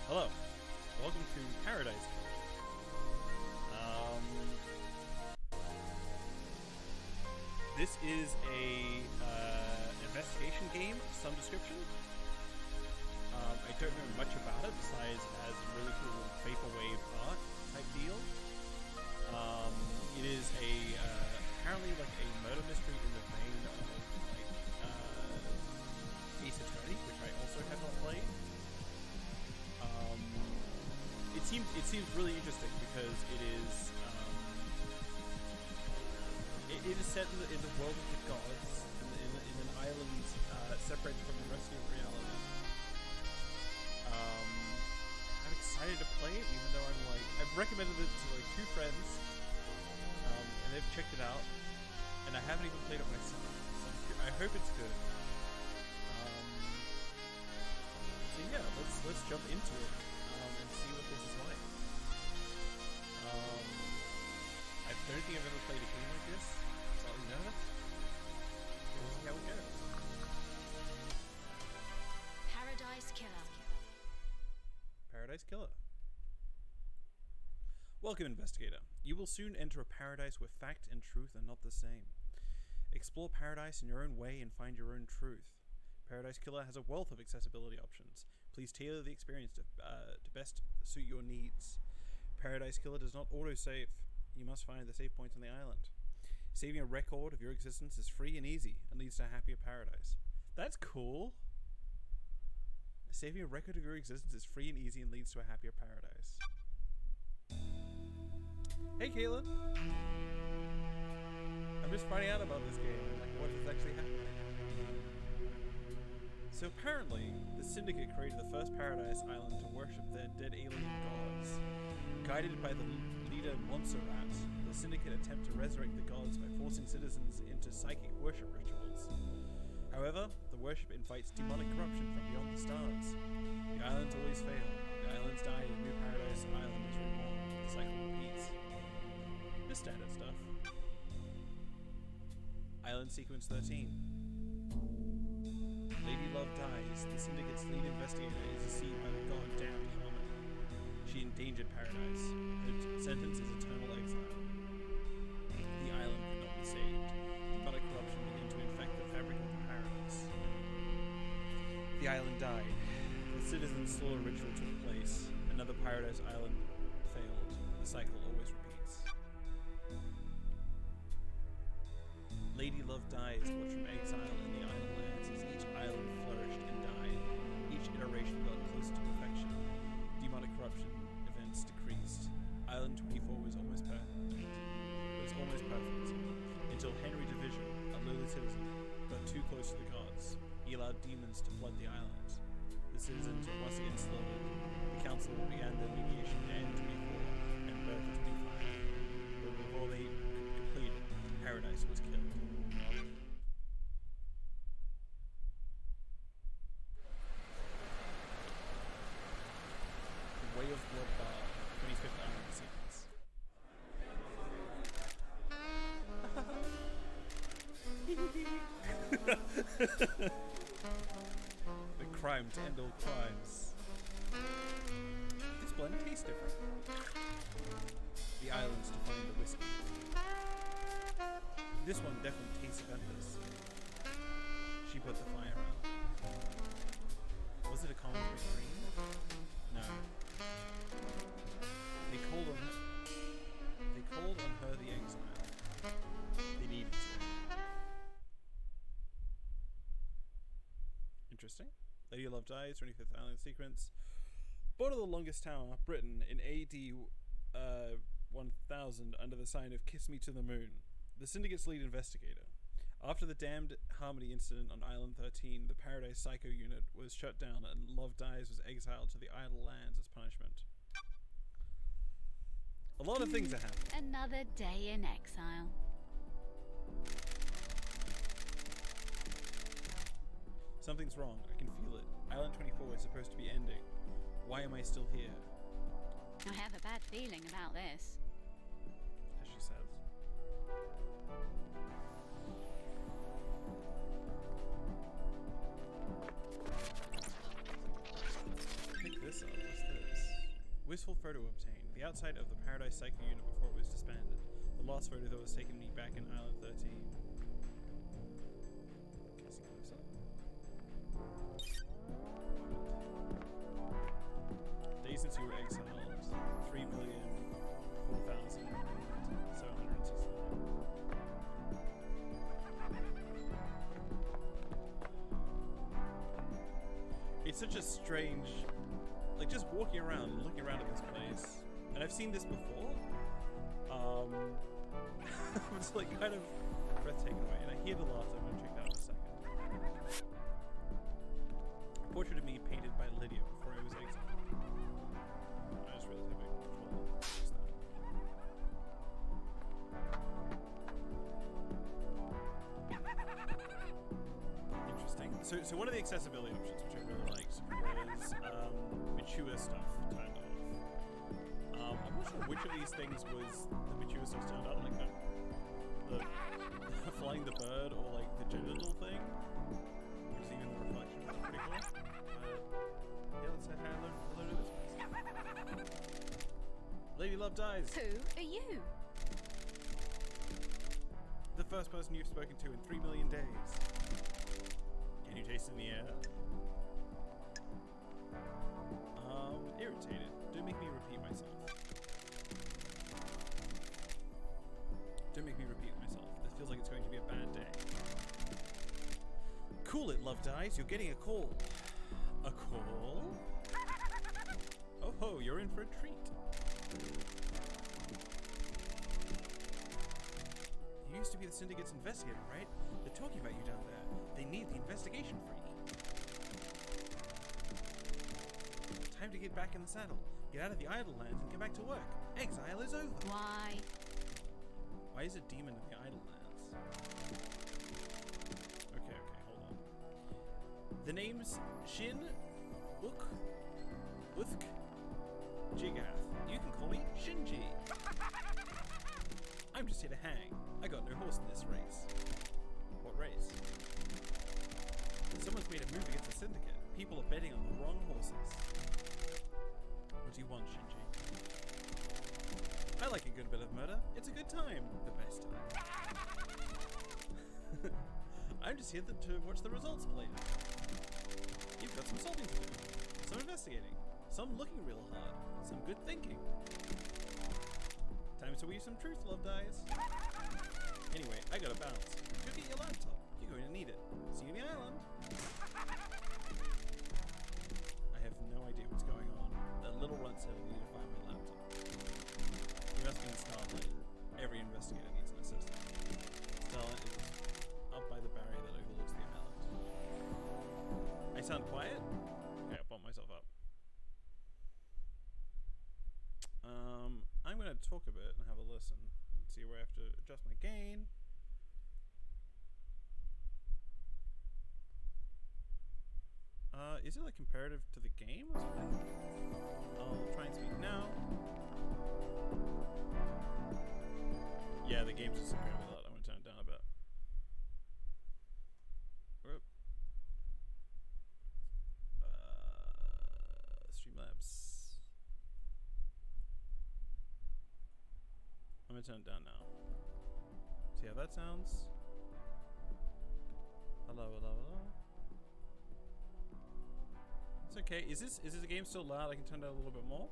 Hello, welcome to Paradise Killer. This is a investigation game of some description. I don't know much about it besides it has really cool vaporwave art type deal. It is apparently like a murder mystery in the vein of Ace Attorney, which I also have not played. It seems really interesting because it is it is set in the world of the gods in an island separated from the rest of reality. I'm excited to play it, even though I've recommended it to like 2 friends, and they've checked it out, and I haven't even played it myself. So I hope it's good. So yeah, let's jump into it and see what this is like. I don't think I've ever played a game like this. Slightly nervous. We'll see how it goes. Paradise Killer. Paradise Killer. Welcome, investigator. You will soon enter a paradise where fact and truth are not the same. Explore paradise in your own way and find your own truth. Paradise Killer has a wealth of accessibility options. Please tailor the experience to best suit your needs. Paradise Killer does not autosave. You must find the save points on the island. Saving a record of your existence is free and easy and leads to a happier paradise. That's cool. Saving a record of your existence is free and easy and leads to a happier paradise. Hey, Caitlin. I'm just finding out about this game. Like, what is actually happening? So apparently, the Syndicate created the first Paradise Island to worship their dead alien gods. Guided by the leader Montserrat, the Syndicate attempt to resurrect the gods by forcing citizens into psychic worship rituals. However, the worship invites demonic corruption from beyond the stars. The islands always fail. The islands die and a new Paradise Island is reborn. The cycle repeats. Just standard stuff. Island Sequence 13. Lady Love dies. The Syndicate's lead investigator is deceived by the god-damned Harmony. She endangered Paradise. Her sentence is eternal exile. The island could not be saved. Demonic corruption began to infect the fabric of the paradise. The island died. The citizens' slaughter ritual took place. Another Paradise Island failed. The cycle always repeats. Lady Love dies, watched from exile in the island lands as each island flourished and died. Each iteration got closer to perfection. Demonic corruption events decreased. Island 24 was almost perfect. Until Henry Division, a lowly citizen, got too close to the gods. He allowed demons to flood the island. The citizens were once again slaughtered. The council began their mediation to end 24 and birth of 25. But before they completed, Paradise was killed. Way of Blood Bar, 25th Island sequence. The crime to end all crimes. This blend tastes different. The islands to find the whiskey. This one definitely tastes of embers. She put the fire out. Was it a common green? No. They called on her the exile. They needed to. Interesting. Lady Love dies, 25th Island sequence. Born of the longest tower, Britain, in AD 1000, under the sign of Kiss Me to the Moon. The Syndicate's lead investigator. After the damned Harmony incident on Island 13, the Paradise Psycho unit was shut down and Love Dies was exiled to the idle lands as punishment. A lot of things are happening. Another day in exile. Something's wrong. I can feel it. Island 24 is supposed to be ending. Why am I still here? I have a bad feeling about this. As she says. Pick this up. What's this? photo obtained. The outside of the Paradise Cycle unit before it was disbanded. The last photo that was taken me back in Island 13. Cassie closer. Days since you were exiled. 3,004,769. It's such a strange, like just walking around, looking around at this place, and I've seen this before. It's like kind of breathtaking way, and I hear the laughter. I'm gonna check that out in a second. Portrait of me painted by Lydia before I was exiled. I just realized I have control. Interesting. So one of the accessibility options, which I really liked, was mature stuff turned off. I'm not sure which of these things was the mature stuff turned on, like the flying the bird or like the genital thing, which is even the reflection, which is pretty cool. Yeah, let's say hello to this place. Lady Love dies. Who are you? The first person you've spoken to in 3 million days. Can you taste it in the air? Irritated. Don't make me repeat myself. Don't make me repeat myself. This feels like it's going to be a bad day. Cool it, Love Dies. You're getting a call. A call? Oh ho, you're in for a treat. You used to be the Syndicate's investigator, right? They're talking about you down there. They need the investigation freak. Time to get back in the saddle. Get out of the idle lands and get back to work. Exile is over. Why? Why is a demon in the idle lands? Okay, hold on. The name's Shin Uk Uthk Jigath. You can call me Shinji. I'm just here to hang. I got no horse in this race. What race? Someone's made a move against the Syndicate. People are betting on the wrong horses. What do you want, Shinji? I like a good bit of murder. It's a good time. The best time. I'm just here to watch the results play out. You've got some solving to do. Some investigating. Some looking real hard. Some good thinking. Time to weave some truth, Love Dies. Anyway, I gotta bounce. Go get your laptop. You're going to need it. See you in the island. I have no idea what's going on. That little runt said I need to find my laptop. You must be in Starlight. Every investigator needs an assistant. Starlight is up by the barrier that overlooks the island. I sound quiet? Okay, I'll bump myself up. I'm gonna talk a bit and have a listen and see where I have to adjust my gain. Is it like comparative to the game or something? I'll try and speak now. Yeah, the game's just incredibly loud. I'm gonna turn it down a bit. Whoop. Streamlabs. I'm gonna turn it down now. See how that sounds? Hello, hello, hello. It's okay. Is this the game still loud? I can turn it down a little bit more.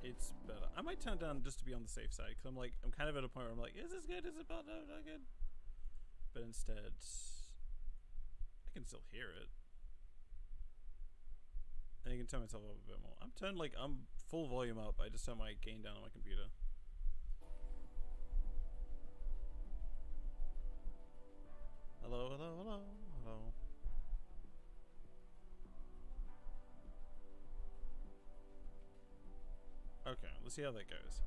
It's better. I might turn it down just to be on the safe side because I'm kind of at a point where I'm like, is this good? Is it bad? No, not good. But instead, I can still hear it. And I can turn myself up a bit more. I'm full volume up. I just turn my gain down on my computer. Hello, hello, hello, hello. Okay, let's see how that goes.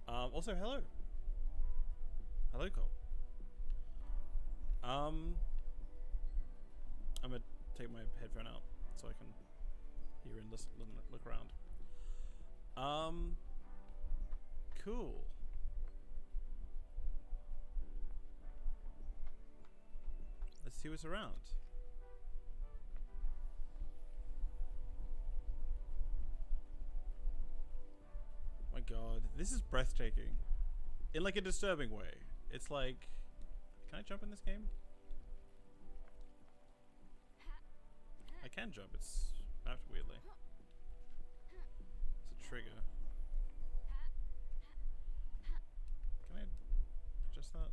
Also, hello. Hello, Cole. I'm gonna take my headphone out so I can hear and listen, look around. Cool. Let's see what's around. My god, this is breathtaking. In like a disturbing way. It's like... Can I jump in this game? I can jump, it's mapped weirdly. It's a trigger. Can I adjust that?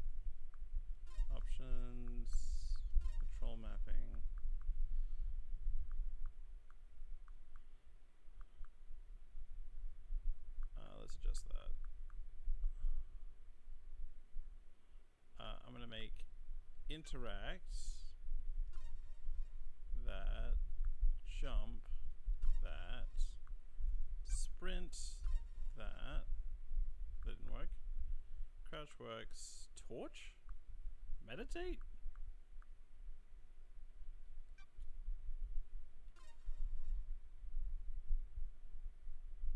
Options, control mapping. Let's adjust that. I'm gonna make interact that, jump that, sprint that. That didn't work. Crouch works. Torch? Meditate?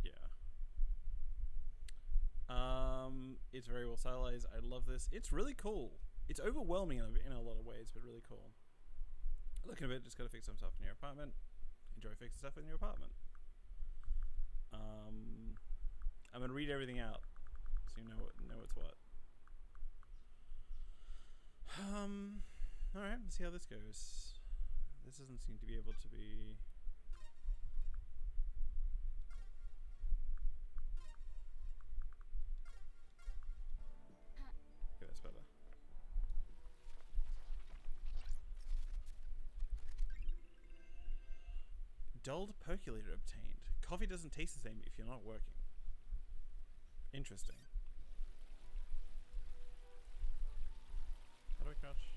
Yeah. It's very well stylized. I love this. It's really cool. It's overwhelming in a lot of ways, but really cool. Looking a bit, just gotta fix some stuff in your apartment. Enjoy fixing stuff in your apartment. I'm gonna read everything out so you know what's what. Alright, let's see how this goes. This doesn't seem to be able to be... Okay, that's better. Dulled percolator obtained. Coffee doesn't taste the same if you're not working. Interesting. How do I crouch?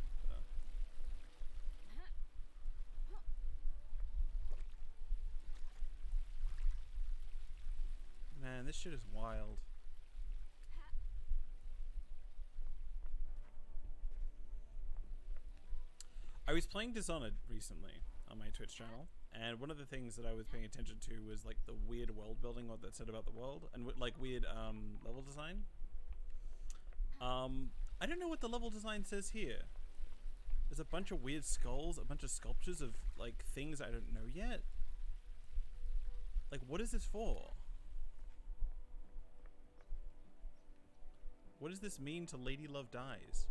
Man, this shit is wild. I was playing Dishonored recently on my Twitch channel, and one of the things that I was paying attention to was like the weird world building, what that said about the world, and like weird level design. I don't know what the level design says here. There's a bunch of weird skulls, a bunch of sculptures of like things I don't know yet. Like, what is this for? What does this mean to Lady Love Dies?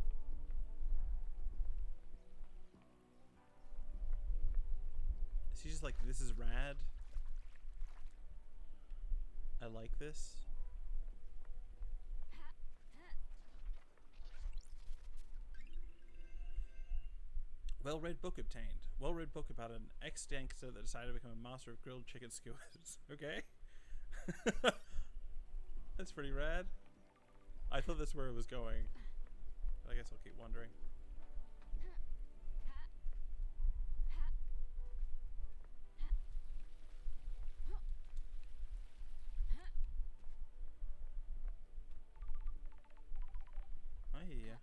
She's just like, this is rad. I like this. Well-read book obtained. Well-read book about an ex-gangster that decided to become a master of grilled chicken skewers. Okay. That's pretty rad. I thought that's where it was going. But I guess I'll keep wondering. I hear ya.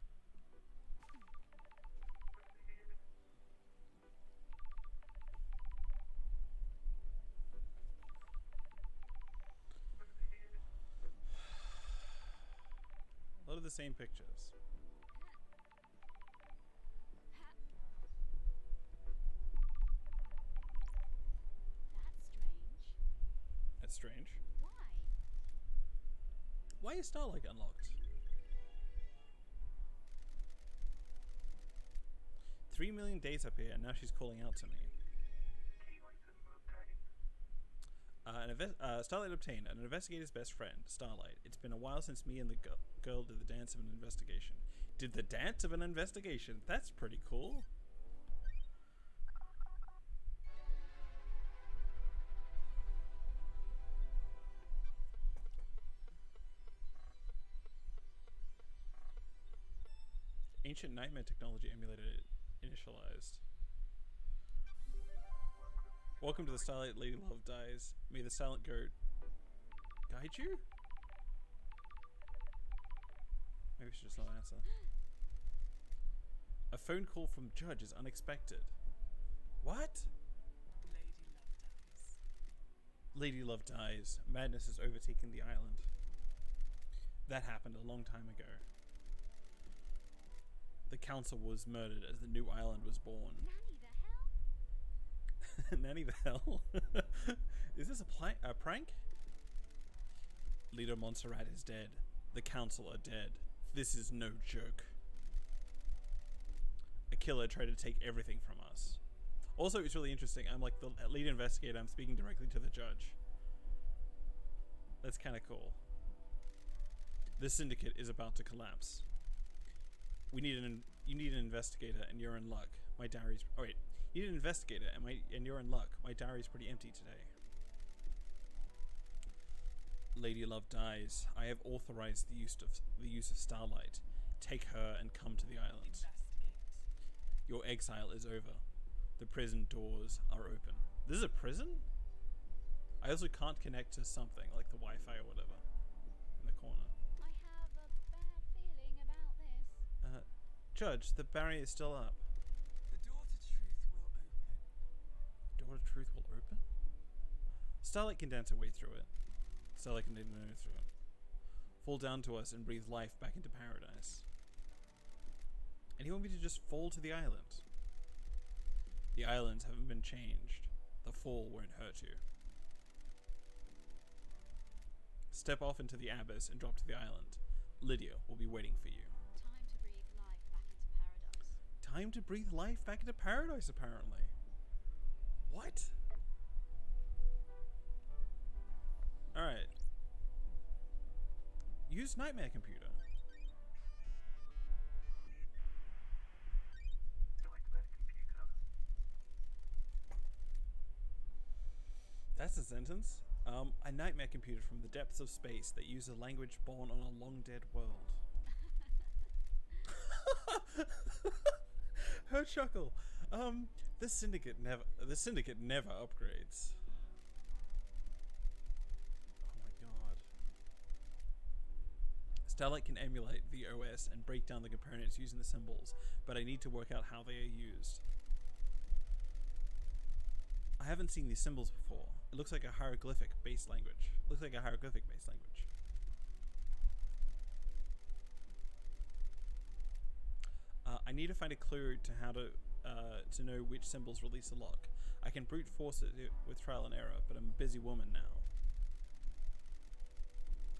A lot of the same pictures. That's strange. That's strange. Why? Why is Starlight unlocked? 3 million days up here, and now she's calling out to me. Starlight obtained an investigator's best friend, Starlight. It's been a while since me and the girl did the dance of an investigation. Did the dance of an investigation? That's pretty cool. Ancient Nightmare technology emulated initialized. Welcome to the Starlight Lady Love Dies. May the silent goat guide you? Maybe we should just not answer. A phone call from Judge is unexpected. What? Lady Love dies. Madness has overtaken the island. That happened a long time ago. The council was murdered as the new island was born. Nanny the hell? Nanny the hell? Is this a prank? Leader Montserrat is dead. The council are dead. This is no joke. A killer tried to take everything from us. Also, it's really interesting. I'm like the lead investigator. I'm speaking directly to the judge. That's kind of cool. The syndicate is about to collapse. You need an investigator, and you're in luck. My diary's... Oh wait. You need an investigator, and you're in luck. My diary's pretty empty today. Lady Love dies. I have authorized the use of Starlight. Take her and come to the island. Investigate. Your exile is over. The prison doors are open. This is a prison? I also can't connect to something like the Wi-Fi or whatever in the corner. I have a bad feeling about this. Judge, the barrier is still up. The door to truth will open. Door to truth will open? Starlight can dance her way through it. Starlight can dance her way through it. Fall down to us and breathe life back into paradise. And you want me to just fall to the island? The islands haven't been changed. The fall won't hurt you. Step off into the abyss and drop to the island. Lydia will be waiting for you. Time to breathe life back into paradise. Time to breathe life back into paradise, apparently. What? Alright. Use Nightmare Computer. That's a sentence. A nightmare computer from the depths of space that uses a language born on a long dead world. Her chuckle. The syndicate never upgrades. Oh my god. Starlight can emulate the OS and break down the components using the symbols, but I need to work out how they are used. I haven't seen these symbols before. It looks like a hieroglyphic-based language. I need to find a clue to how to know which symbols release a lock. I can brute force it with trial and error, but I'm a busy woman now.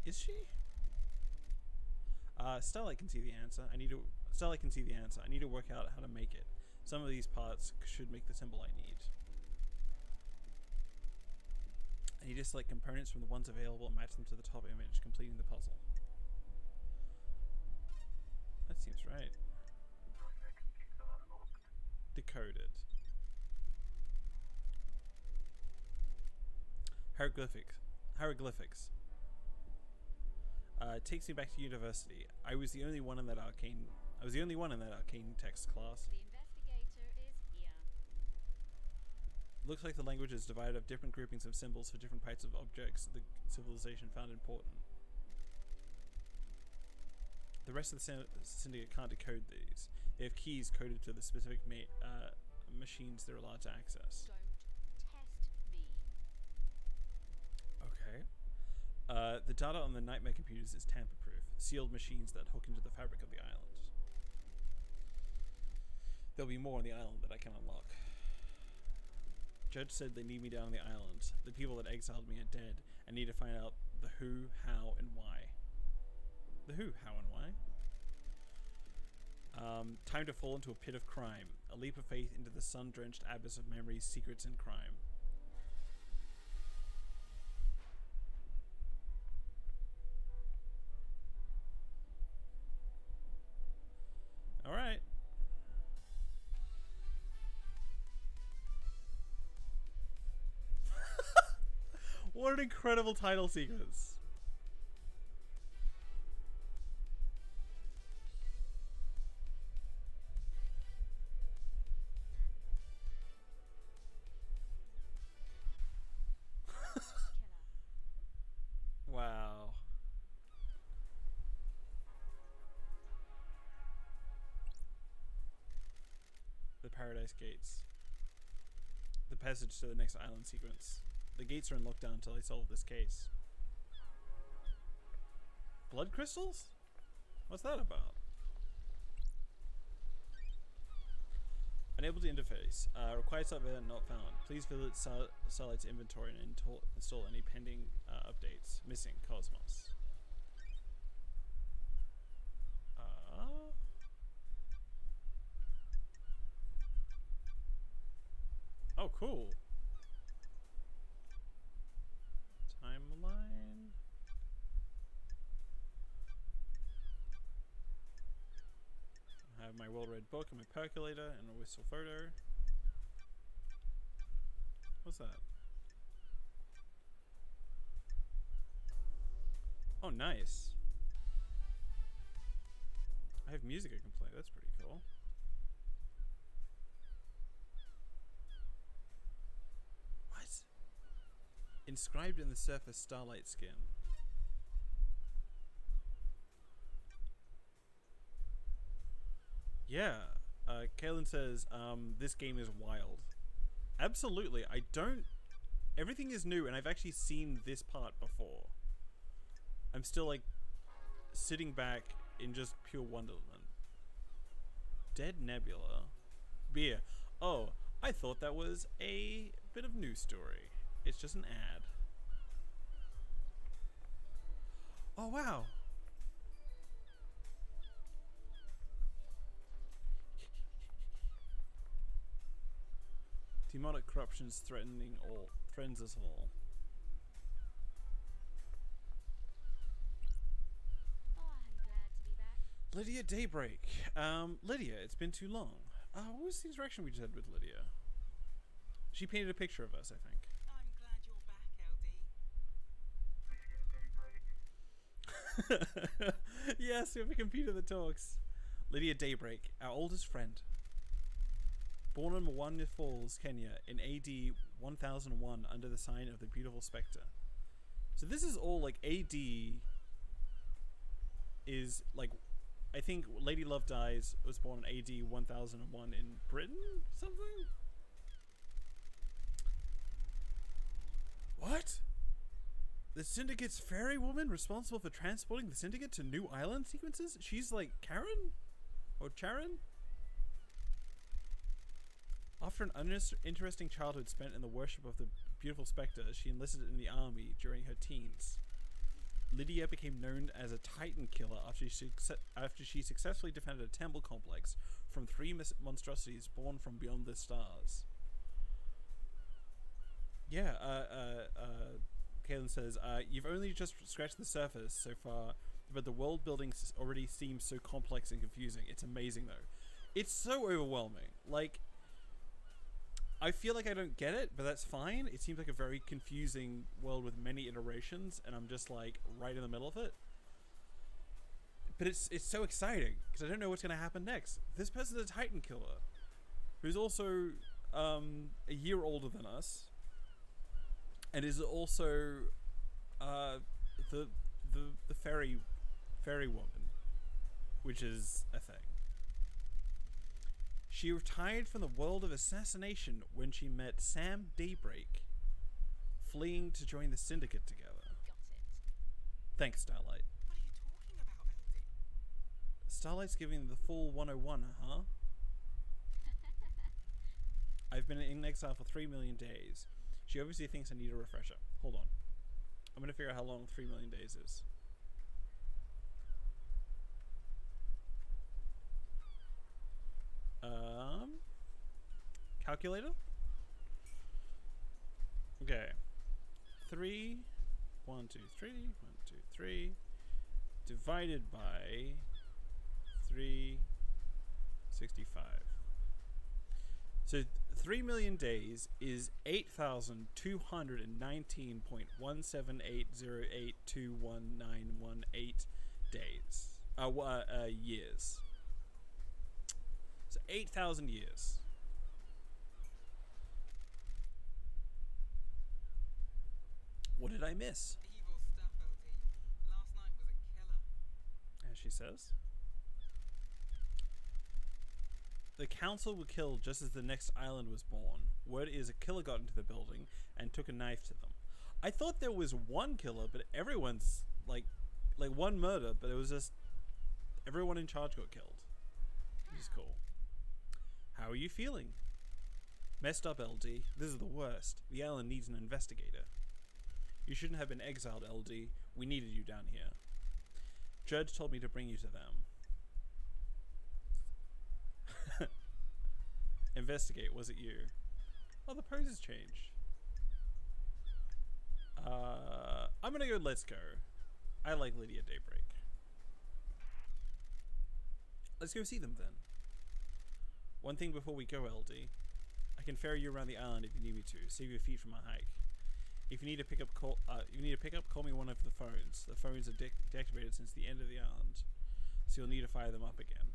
Is she? Starlight can see the answer. I need to work out how to make it. Some of these parts should make the symbol I need. I need to select components from the ones available and match them to the top image, completing the puzzle. That seems right. Decoded. Hieroglyphics. It takes me back to university. I was the only one in that arcane text class. The investigator is here. Looks like the language is divided of different groupings of symbols for different types of objects the civilization found important. The rest of the syndicate can't decode these. They have keys coded to the specific machines they're allowed to access. Don't test me. Okay. The data on the nightmare computers is tamper-proof, sealed machines that hook into the fabric of the island. There'll be more on the island that I can unlock. Judge said they need me down on the island. The people that exiled me are dead. I need to find out the who, how, and why. The who, how, and why? Time to fall into a pit of crime. A leap of faith into the sun-drenched abyss of memories, secrets, and crime. Alright. What an incredible title sequence. Wow. The Paradise Gates. The passage to the next island sequence. The gates are in lockdown until I solve this case. Blood crystals? What's that about? Unable to interface. Required software not found. Please visit Starlight's inventory and install any pending updates. Missing Cosmos. Oh, cool. Timeline. I have my well-read book and my percolator and a whistle photo. What's that? Oh, nice. I have music I can play. That's pretty cool. What? Inscribed in the surface Starlight skin. Yeah. Kaylin says, this game is wild. Absolutely. I don't... Everything is new, and I've actually seen this part before. I'm still, like, sitting back in just pure wonderment. Dead Nebula. Beer. Oh, I thought that was a bit of news story. It's just an ad. Oh, wow. Demonic corruptions threatens us all. Oh, I'm glad to be back. Lydia Daybreak. Lydia, it's been too long. What was the interaction we just had with Lydia? She painted a picture of us, I think. I'm glad you're back, LD. Yes, we have a computer that talks. Lydia Daybreak, our oldest friend. Born in Mwani Falls, Kenya, in AD 1001 under the sign of the Beautiful Spectre. So this is all like AD is like, I think Lady Love Dies was born in AD 1001 in Britain, something? What? The Syndicate's fairy woman responsible for transporting the Syndicate to New Island sequences? She's like Karen? Or Charon? After an uninteresting childhood spent in the worship of the Beautiful Spectre, she enlisted in the army during her teens. Lydia became known as a Titan killer after she successfully defended a temple complex from 3 monstrosities born from beyond the stars. Yeah, Kaylin says, you've only just scratched the surface so far, but the world building already seems so complex and confusing. It's amazing though. It's so overwhelming. Like, I feel like I don't get it, but that's fine. It seems like a very confusing world with many iterations, and I'm just like right in the middle of it. But it's so exciting because I don't know what's going to happen next. This person's a Titan killer, who's also a year older than us, and is also the fairy woman, which is a thing. She retired from the world of assassination when she met Sam Daybreak, fleeing to join the Syndicate together. Got it. Thanks, Starlight. What are you talking about, LD? Starlight's giving the full 101, huh? I've been in exile for 3 million days. She obviously thinks I need a refresher. Hold on. I'm gonna figure out how long 3 million days is. Calculator? Okay. 3, 1, 2, 3, 1, 2, 3, divided by 365. So 3 million days is 8,219.17808219118 days. Years. So 8,000 years. What did I miss? Evil stuff, LD. Last night was a killer. As she says. The council were killed just as the next island was born. Word is a killer got into the building and took a knife to them. I thought there was one killer, but everyone's like one murder, but it was just everyone in charge got killed. Which is cool. How are you feeling? Messed up, LD. This is the worst. The island needs an investigator. You shouldn't have been exiled, LD. We needed you down here. Judge told me to bring you to them. Investigate, was it you? Oh, the pose has changed. I'm gonna go let's go. I like Lydia Daybreak. Let's go see them then. One thing before we go, LD. I can ferry you around the island if you need me to. Save your feet from a hike. If you need to pick up, call me one of the phones. The phones are deactivated since the end of the island, so you'll need to fire them up again.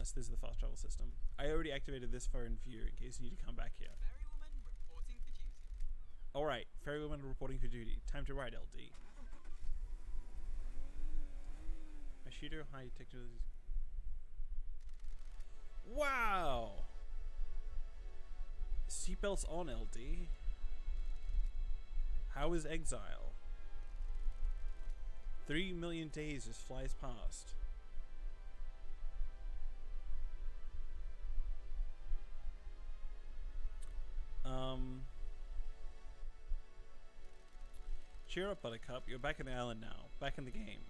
So this is the fast travel system. I already activated this phone for you in case you need to come back here. Ferrywoman reporting for duty. Alright, ferrywoman reporting for duty. Time to ride, LD. Mashido High Technologies. Wow! Seatbelts on, LD. How is exile? 3 million days just flies past. Cheer up, Buttercup. You're back in the island now. Back in the game.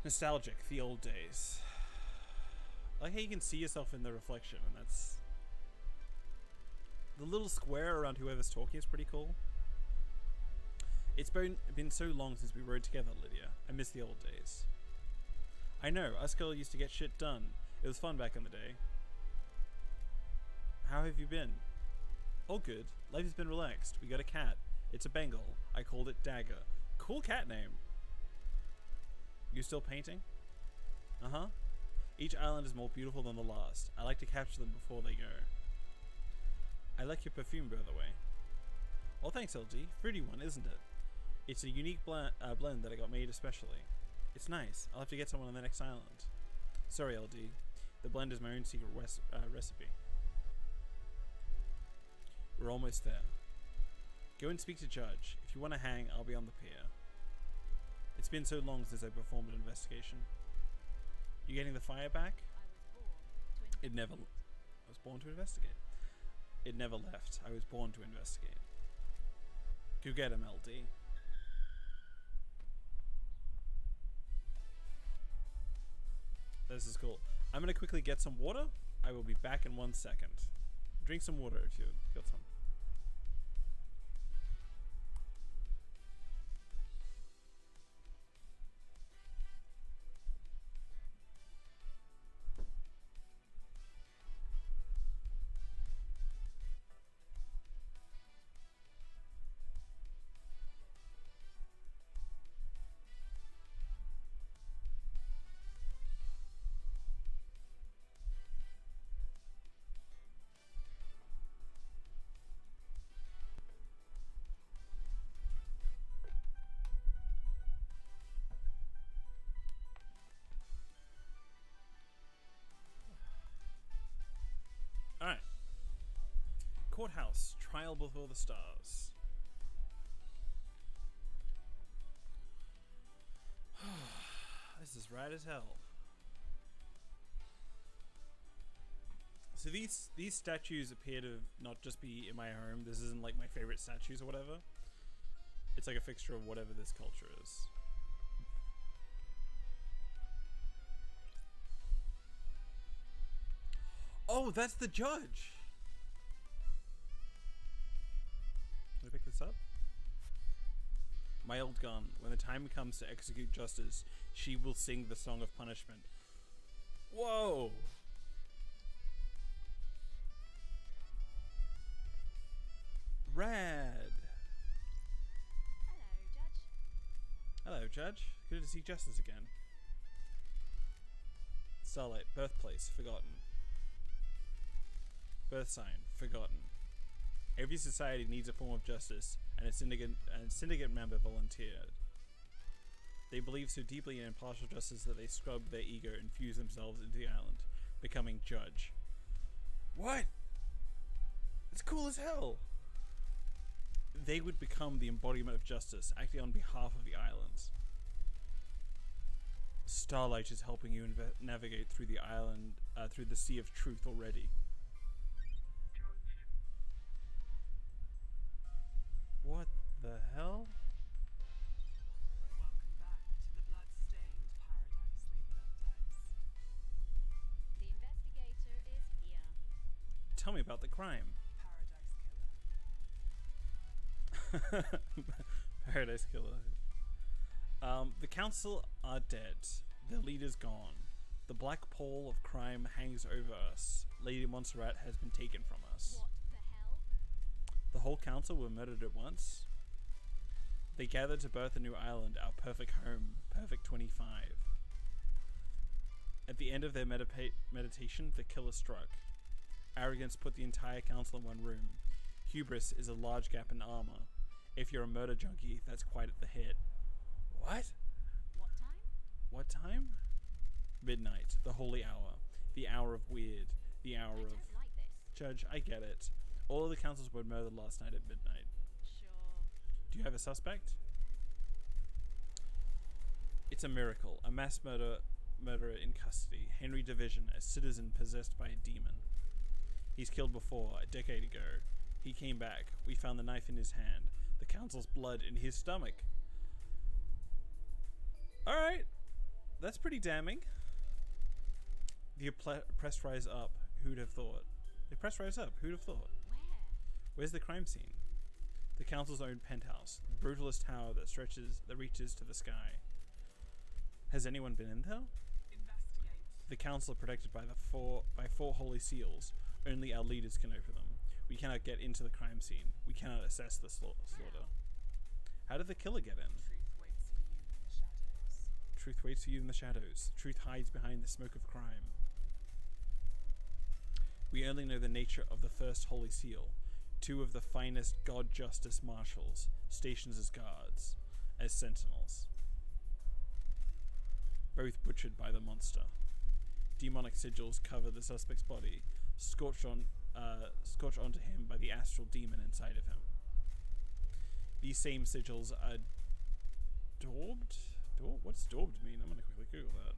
Nostalgic, the old days. I like how you can see yourself in the reflection, and that's... The little square around whoever's talking is pretty cool. It's been so long since we rode together, Lydia. I miss the old days. I know, us girls used to get shit done. It was fun back in the day. How have you been? All good. Life has been relaxed. We got a cat. It's a Bengal. I called it Dagger. Cool cat name. You still painting? Uh-huh. Each island is more beautiful than the last. I like to capture them before they go. I like your perfume, by the way. Well, thanks, LG. Fruity one, isn't it? It's a unique blend that I got made especially. It's nice. I'll have to get someone on the next island. Sorry, LD. The blend is my own secret recipe. We're almost there. Go and speak to Judge. If you want to hang, I'll be on the pier. It's been so long since I performed an investigation. You getting the fire back? It never... I was born to investigate. It never left. I was born to investigate. Go get him, LD. This is cool. I'm gonna quickly get some water. I will be back in 1 second. Drink some water if you've got some. Alright. Courthouse. Trial before the stars. This is rad as hell. So these statues appear to not just be in my home. This isn't like my favorite statues or whatever. It's like a fixture of whatever this culture is. Oh, that's the judge! Can I pick this up? My old gun. When the time comes to execute justice, she will sing the song of punishment. Whoa! Rad! Hello, Judge. Hello, Judge. Good to see justice again. Starlight. Birthplace. Forgotten. Birth sign. Forgotten. Every society needs a form of justice, and a syndicate member volunteered. They believe so deeply in impartial justice that they scrub their ego and fuse themselves into the island, becoming judge. What? That's cool as hell! They would become the embodiment of justice, acting on behalf of the islands. Starlight is helping you navigate through the island, through the Sea of Truth already. What the hell? Welcome back to the blood-stained paradise, Lady Love Dice. The investigator is here. Tell me about the crime. Paradise Killer. Paradise Killer. The council are dead. Their leader's gone. The black pall of crime hangs over us. Lady Montserrat has been taken from us. What the hell? The whole council were murdered at once. They gathered to birth a new island, our perfect home, Perfect 25. At the end of their meditation, the killer struck. Arrogance put the entire council in one room. Hubris is a large gap in armor. If you're a murder junkie, that's quite at the head. What? What time? What time? Midnight, the holy hour. The hour of weird. The hour I of... don't like this. Judge, I get it. All of the councils were murdered last night at midnight. Sure. Do you have a suspect? It's a miracle. A mass murderer in custody. Henry Division, a citizen possessed by a demon. He's killed before, a decade ago. He came back. We found the knife in his hand. The council's blood in his stomach. Alright. That's pretty damning. The oppressed rise up. Who'd have thought? The oppressed rise up. Who'd have thought? Where? Where's the crime scene? The council's own penthouse. The brutalist tower that reaches to the sky. Has anyone been in there? Investigate. The council are protected by four holy seals. Only our leaders can open them. We cannot get into the crime scene. We cannot assess the slaughter. How did the killer get in? Truth waits for you in the shadows. Truth waits for you in the shadows. Truth hides behind the smoke of crime. We only know the nature of the first holy seal. Two of the finest God Justice marshals, stationed as guards, as sentinels. Both butchered by the monster. Demonic sigils cover the suspect's body, scorched onto him by the astral demon inside of him. These same sigils are daubed? What's daubed mean? I'm gonna quickly Google that.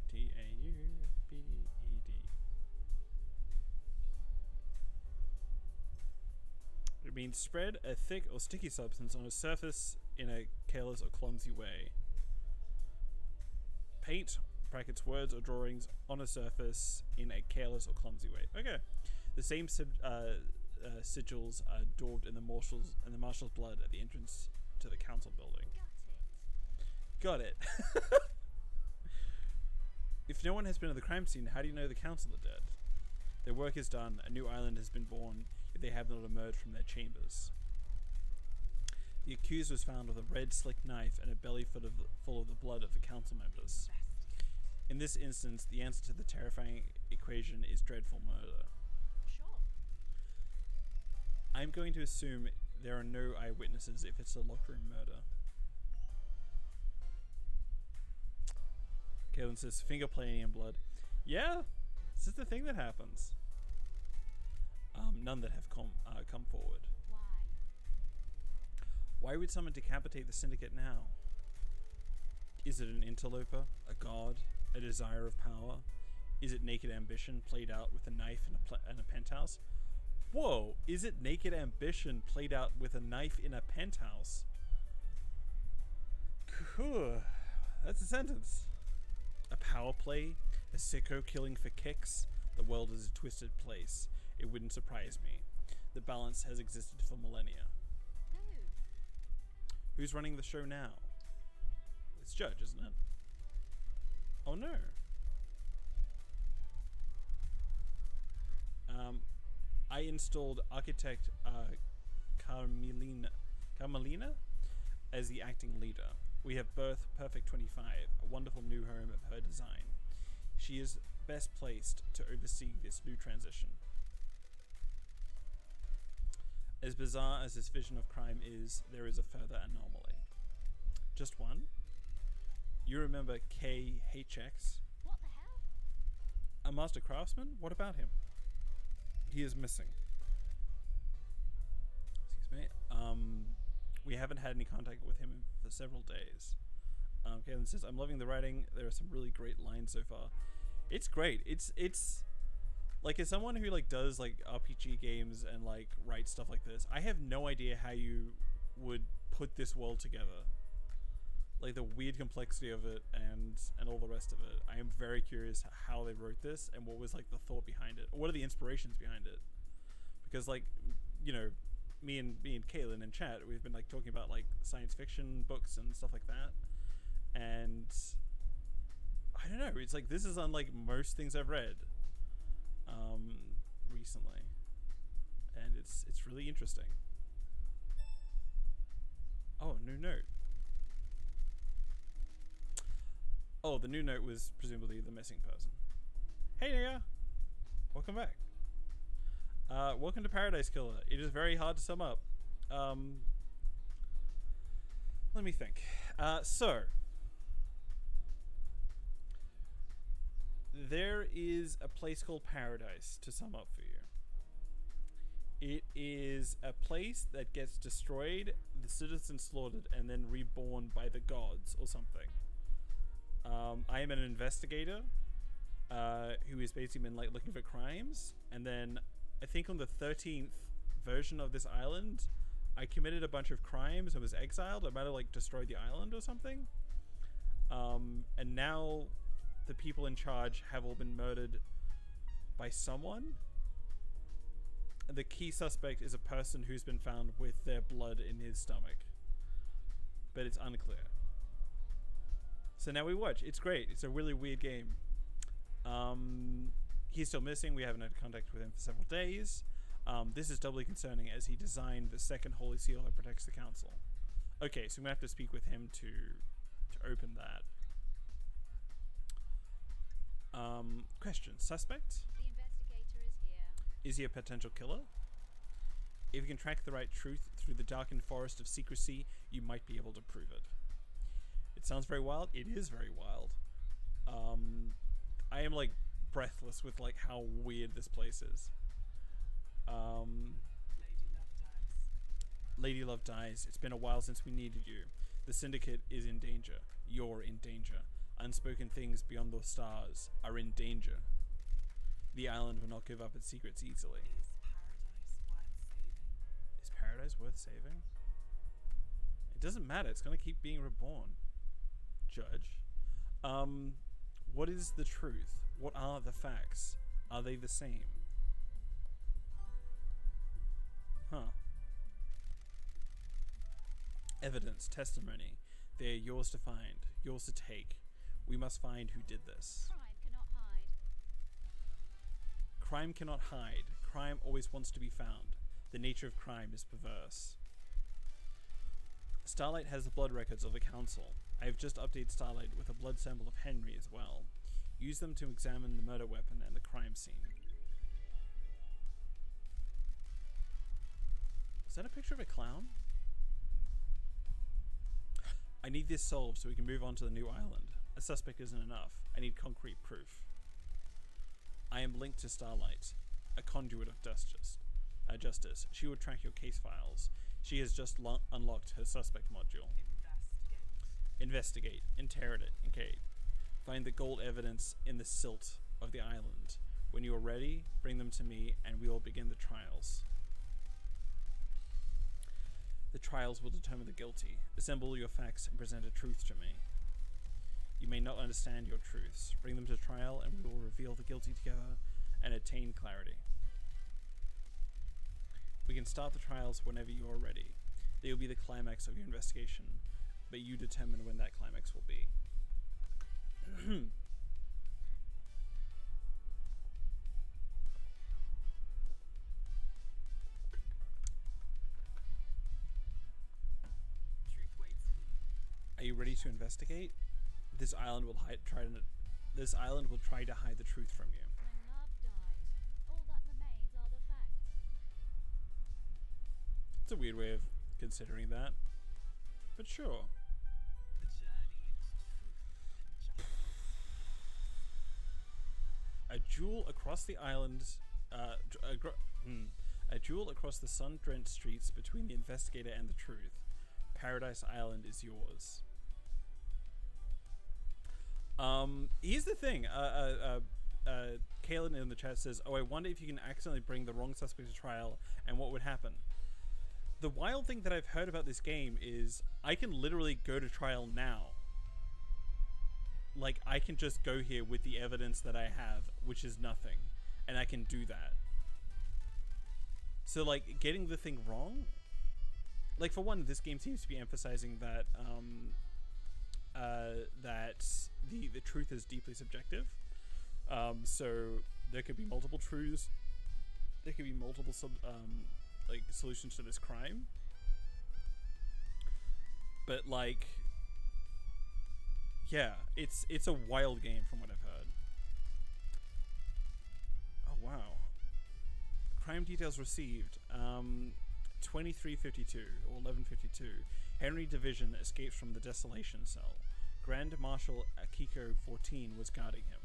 D-A-U-B-E-D. It means spread a thick or sticky substance on a surface in a careless or clumsy way. Paint, brackets, words or drawings on a surface in a careless or clumsy way. Okay. The same sigils are daubed in the marshal's blood at the entrance to the council building. Got it. Got it. If no one has been to the crime scene, how do you know the council are dead? Their work is done, a new island has been born, yet they have not emerged from their chambers. The accused was found with a red slick knife and a belly full of the blood of the council members. In this instance, the answer to the terrifying equation is dreadful murder. Sure. I'm going to assume there are no eyewitnesses if it's a locker room murder. Caitlin says, finger playing in blood. Yeah, this is the thing that happens. None that have come forward. Why? Why would someone decapitate the syndicate now? Is it an interloper, a god, a desire of power? Is it naked ambition played out with a knife in a penthouse? Whoa, is it naked ambition played out with a knife in a penthouse? Cool. That's a sentence. A power play? A sicko killing for kicks? The world is a twisted place. It wouldn't surprise me. The balance has existed for millennia. Who? Who's running the show now? It's Judge, isn't it? Oh no. I installed architect Carmelina as the acting leader. We have birthed Perfect 25, a wonderful new home of her design. She is best placed to oversee this new transition. As bizarre as this vision of crime is, there is a further anomaly. Just one? You remember KHX? What the hell? A master craftsman? What about him? He is missing. Excuse me. We haven't had any contact with him for several days. Caitlin says, I'm loving the writing. There are some really great lines so far. It's great. It's like, as someone who like does like RPG games and like writes stuff like this, I have no idea how you would put this world together. Like the weird complexity of it and all the rest of it. I am very curious how they wrote this and what was like the thought behind it. Or what are the inspirations behind it? Because like, you know, me and Kaylin in chat, we've been like talking about like science fiction books and stuff like that. And I don't know, it's like this is unlike most things I've read recently. And it's really interesting. Oh, new note. Oh, the new note was presumably the missing person. Hey Nia! Welcome back. Welcome to Paradise Killer. It is very hard to sum up. Let me think. So there is a place called Paradise to sum up for you. It is a place that gets destroyed, the citizens slaughtered, and then reborn by the gods or something. I am an investigator who has basically been like looking for crimes, and then I think on the 13th version of this island, I committed a bunch of crimes and was exiled. I might have like destroyed the island or something. And now the people in charge have all been murdered by someone. And the key suspect is a person who's been found with their blood in his stomach, but it's unclear. So now we watch. It's great. It's a really weird game. He's still missing. We haven't had contact with him for several days. This is doubly concerning as he designed the second holy seal that protects the council. Okay, so I'm gonna have to speak with him to open that. Question. Suspect? The investigator is here. Is he a potential killer? If you can track the right truth through the darkened forest of secrecy, you might be able to prove it. It sounds very wild. It is very wild. I am like breathless with like how weird this place is. Lady Love dies. It's been a while since we needed you. The Syndicate is in danger. You're in danger. Unspoken things beyond the stars are in danger. The island will not give up its secrets easily. Is paradise worth saving? It doesn't matter. It's gonna keep being reborn. Judge. What is the truth? What are the facts? Are they the same? Huh. Evidence, testimony. They are yours to find, yours to take. We must find who did this. Crime cannot hide. Crime cannot hide. Crime always wants to be found. The nature of crime is perverse. Starlight has the blood records of the council. I have just updated Starlight with a blood sample of Henry as well. Use them to examine the murder weapon and the crime scene. Is that a picture of a clown? I need this solved so we can move on to the new island. A suspect isn't enough. I need concrete proof. I am linked to Starlight, a conduit of justice. She will track your case files. She has just unlocked her suspect module. Investigate. Interrogate. Find the gold evidence in the silt of the island. When you are ready, bring them to me and we will begin the trials. The trials will determine the guilty. Assemble your facts and present a truth to me. You may not understand your truths. Bring them to trial and we will reveal the guilty together and attain clarity. We can start the trials whenever you are ready. They will be the climax of your investigation, but you determine when that climax will be. Are you ready to investigate? This island will try to hide the truth from you. When love dies, all that remains are the facts. It's a weird way of considering that, but sure. A jewel across the island, a jewel across the sun-drenched streets between the investigator and the truth. Paradise Island is yours. Here's the thing. Kaylin in the chat says, "Oh, I wonder if you can accidentally bring the wrong suspect to trial, and what would happen." The wild thing that I've heard about this game is I can literally go to trial now. Like, I can just go here with the evidence that I have, which is nothing, and I can do that. So, like, getting the thing wrong, like, for one, this game seems to be emphasizing that that the truth is deeply subjective. So there could be multiple truths. There could be multiple like solutions to this crime. But like, yeah, it's a wild game from what I've heard. Oh wow. Crime details received. 2352 or 1152. Henry Division escapes from the Desolation Cell. Grand Marshal Akiko 14 was guarding him.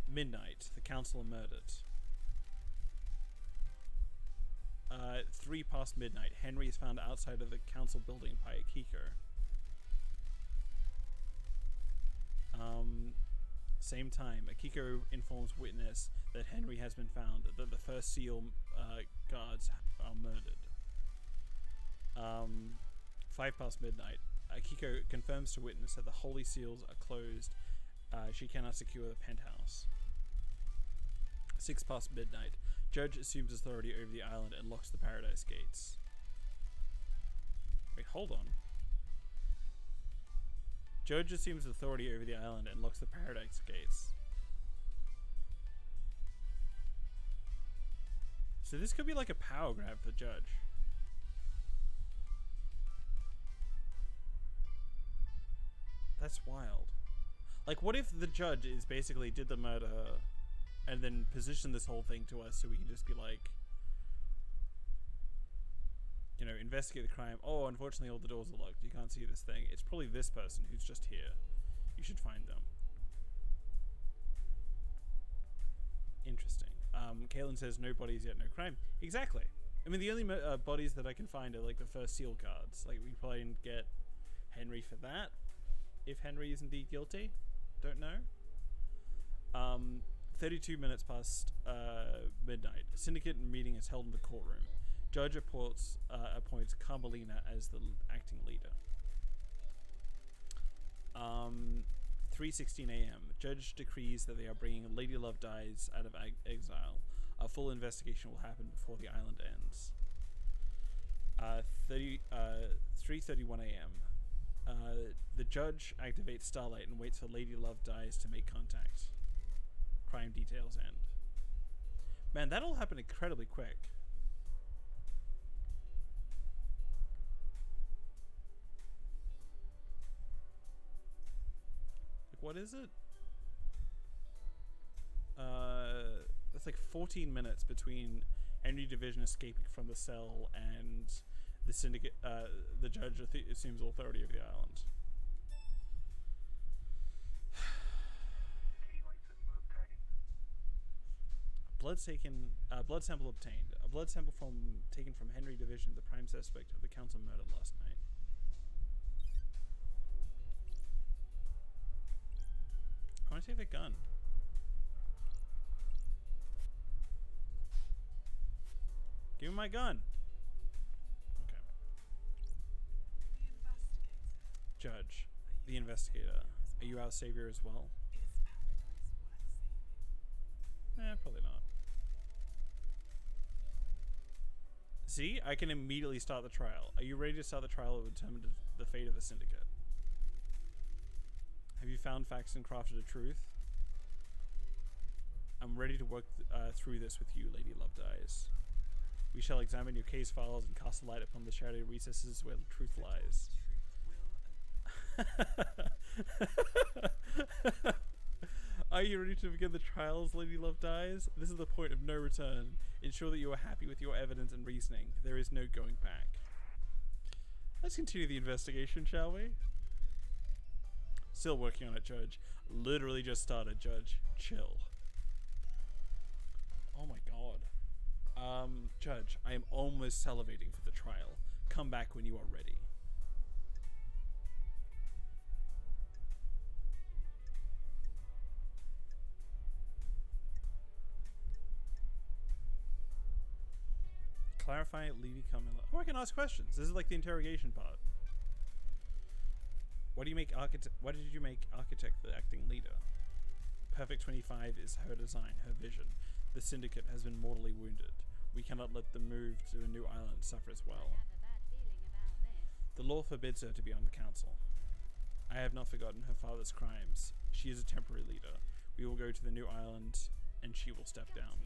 Midnight. The council are murdered. 3 past midnight. Henry is found outside of the council building by Akiko. Same time, Akiko informs witness that Henry has been found, that the first seal guards are murdered. 5 past midnight, Akiko confirms to witness that the holy seals are closed. She cannot secure the penthouse. 6 past midnight, judge assumes authority over the island and locks the paradise gates. Wait, hold on. Judge assumes authority over the island and locks the paradise gates. So this could be like a power grab for Judge. That's wild. Like, what if the judge is basically did the murder and then positioned this whole thing to us so we can just be like, you know, investigate the crime. Oh, unfortunately all the doors are locked. You can't see this thing. It's probably this person who's just here. You should find them. Interesting. Kaylin says no bodies yet, no crime. Exactly. I mean, the only bodies that I can find are like the first seal guards. Like, we probably didn't get Henry for that. If Henry is indeed guilty. Don't know. 32 minutes past midnight. A syndicate meeting is held in the courtroom. Judge appoints Carmelina as the acting leader. 3:16 a.m. Judge decrees that they are bringing Lady Love Dies out of exile. A full investigation will happen before the island ends. 3:31 a.m. The judge activates Starlight and waits for Lady Love Dies to make contact. Crime details end. Man, that'll happen incredibly quick. What is it? It's like 14 minutes between Henry Division escaping from the cell and the syndicate. The judge assumes authority of the island. Blood sample obtained. A blood sample taken from Henry Division, the prime suspect of the council murder last night. I want to take the gun. Give me my gun. Okay. The investigator. Judge, the investigator. Are you our savior as well? Is paradise worth saving? Probably not. See, I can immediately start the trial. Are you ready to start the trial that will determine the fate of the syndicate? Have you found facts and crafted a truth? I'm ready to work through this with you, Lady Love Dies. We shall examine your case files and cast a light upon the shadowy recesses where the truth lies. Are you ready to begin the trials, Lady Love Dies? This is the point of no return. Ensure that you are happy with your evidence and reasoning. There is no going back. Let's continue the investigation, shall we? Still working on it, Judge. Literally just started, Judge. Chill. Oh my god. Judge, I am almost salivating for the trial. Come back when you are ready. Clarify, Levy, comment. Oh, I can ask questions. This is like the interrogation part. Why did you make Architect the acting leader? Perfect 25 is her design, her vision. The Syndicate has been mortally wounded. We cannot let the move to a new island suffer as well. I have a bad feeling about this. The law forbids her to be on the council. I have not forgotten her father's crimes. She is a temporary leader. We will go to the new island, and she will step Got down.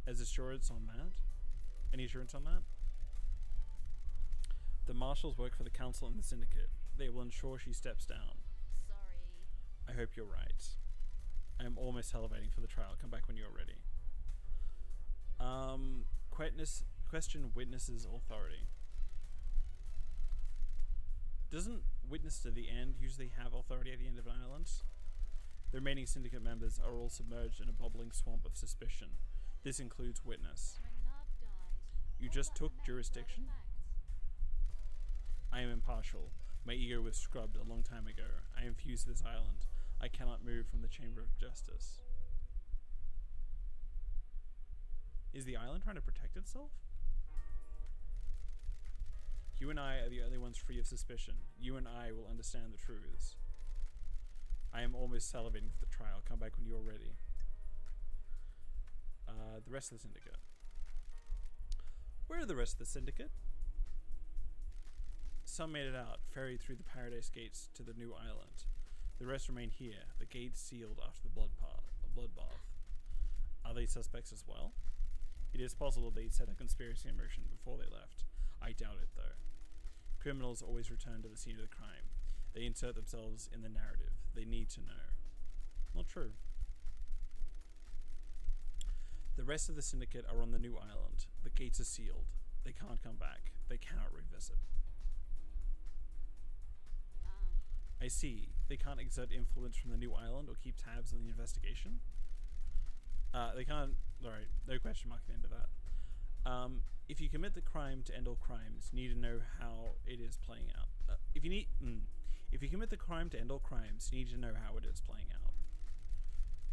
it. As assurance on that? Any assurance on that? The marshals work for the council and the syndicate. They will ensure she steps down. Sorry. I hope you're right. I am almost salivating for the trial. Come back when you're ready. Question witnesses' authority. Doesn't witness to the end usually have authority at the end of an island? The remaining syndicate members are all submerged in a bubbling swamp of suspicion. This includes witness. When love dies. You all just that took remains are the jurisdiction? facts. I am impartial. My ego was scrubbed a long time ago. I am fused to this island. I cannot move from the Chamber of Justice. Is the island trying to protect itself? You and I are the only ones free of suspicion. You and I will understand the truths. I am almost salivating for the trial. Come back when you are ready. The rest of the syndicate. Where are the rest of the syndicate? Some made it out, ferried through the Paradise Gates to the new island. The rest remain here, the gates sealed after the bloodbath. Are they suspects as well? It is possible they set a conspiracy in motion before they left. I doubt it, though. Criminals always return to the scene of the crime. They insert themselves in the narrative. They need to know. Not true. The rest of the syndicate are on the new island. The gates are sealed. They can't come back. They cannot revisit. I see. They can't exert influence from the new island or keep tabs on the investigation? They can't... Alright, no question mark at the end of that. If you commit the crime to end all crimes, you need to know how it is playing out. If you commit the crime to end all crimes, you need to know how it is playing out.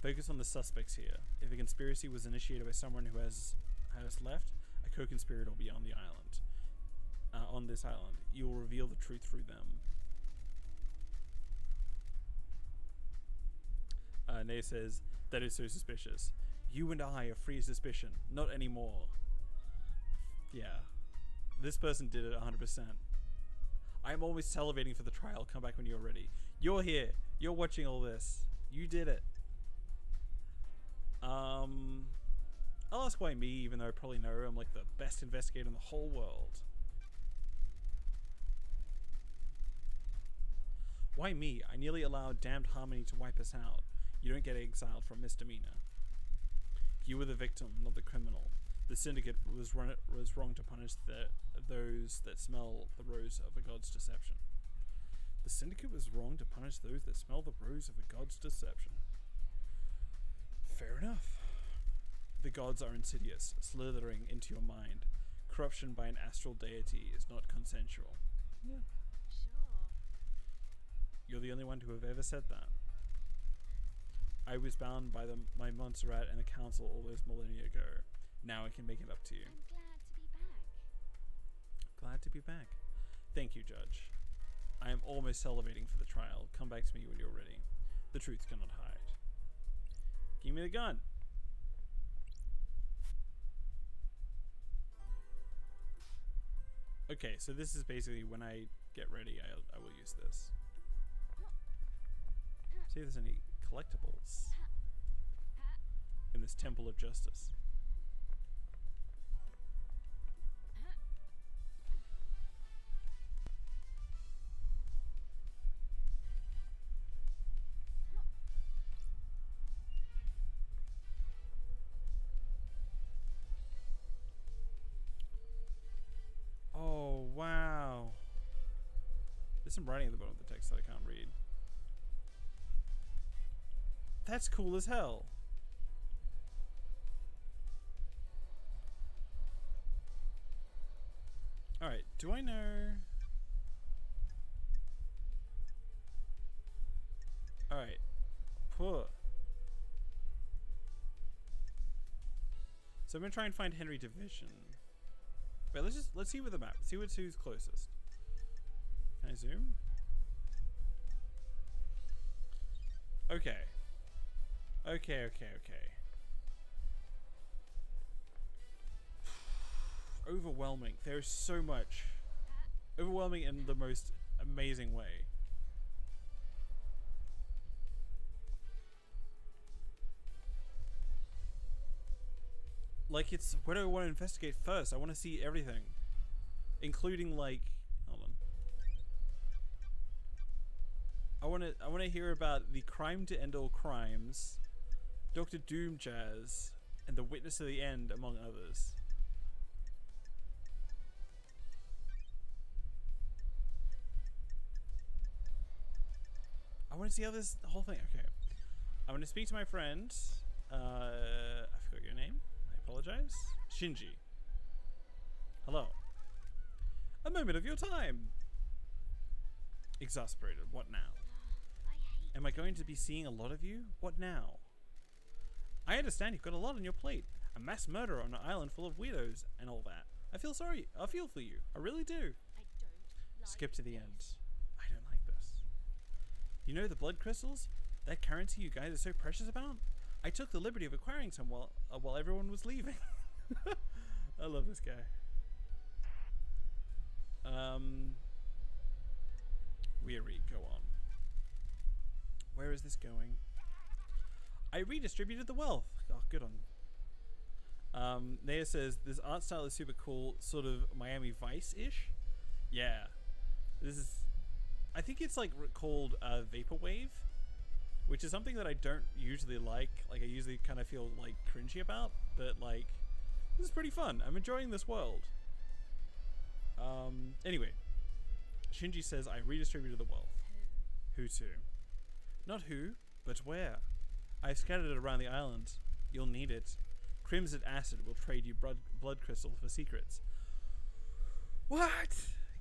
Focus on the suspects here. If a conspiracy was initiated by someone who has left, a co-conspirator will be on the island. On this island. You will reveal the truth through them. Naya says, that is so suspicious. You and I are free of suspicion. Not anymore. Yeah. This person did it 100%. I'm always salivating for the trial. Come back when you're ready. You're here. You're watching all this. You did it. I'll ask why me, even though I probably know I'm like the best investigator in the whole world. Why me? I nearly allowed damned Harmony to wipe us out. You don't get exiled for misdemeanor. You were the victim, not the criminal. The syndicate was wrong to punish those that smell the rose of a god's deception. The syndicate was wrong to punish those that smell the rose of a god's deception. Fair enough. The gods are insidious, slithering into your mind. Corruption by an astral deity is not consensual. Yeah. Sure. You're the only one to have ever said that. I was bound by my Montserrat and the council all those millennia ago. Now I can make it up to you. I'm glad to be back. Glad to be back. Thank you, Judge. I am almost salivating for the trial. Come back to me when you're ready. The truth cannot hide. Give me the gun. Okay, so this is basically when I get ready, I will use this. See if there's any collectibles in this Temple of Justice. Oh, wow. There's some writing at the bottom of the text that I can't read. That's cool as hell. Alright, do I know... Alright. Poor. So I'm gonna try and find Henry Division. Wait, let's see with the map. See who's closest. Can I zoom? Okay. Okay. Overwhelming. There's so much. Overwhelming in the most amazing way. Like, it's what do I want to investigate first? I want to see everything, including like, hold on. I want to hear about the crime to end all crimes, Dr. Doom Jazz, and the Witness of the End, among others. I want to see how this whole thing. Okay, I'm going to speak to my friend. I forgot your name. Apologize. Shinji. Hello. A moment of your time. Exasperated. What now? Am I going to be seeing a lot of you? What now? I understand you've got a lot on your plate. A mass murder on an island full of weirdos and all that. I feel sorry. I feel for you. I really do. Skip to the end. I don't like this. You know the blood crystals? That currency you guys are so precious about? I took the liberty of acquiring some while everyone was leaving. I love this guy. Weary, go on. Where is this going? I redistributed the wealth. Oh, good on. Naya says this art style is super cool, sort of Miami Vice-ish. Yeah, this is. I think it's like called Vaporwave, which is something that I don't usually like. Like, I usually kind of feel like cringy about, but like, this is pretty fun. I'm enjoying this world. Anyway, Shinji says I redistributed the wealth. Who to? Not who, but where. I've scattered it around the island. You'll need it. Crimson Acid will trade you blood crystals for secrets. What?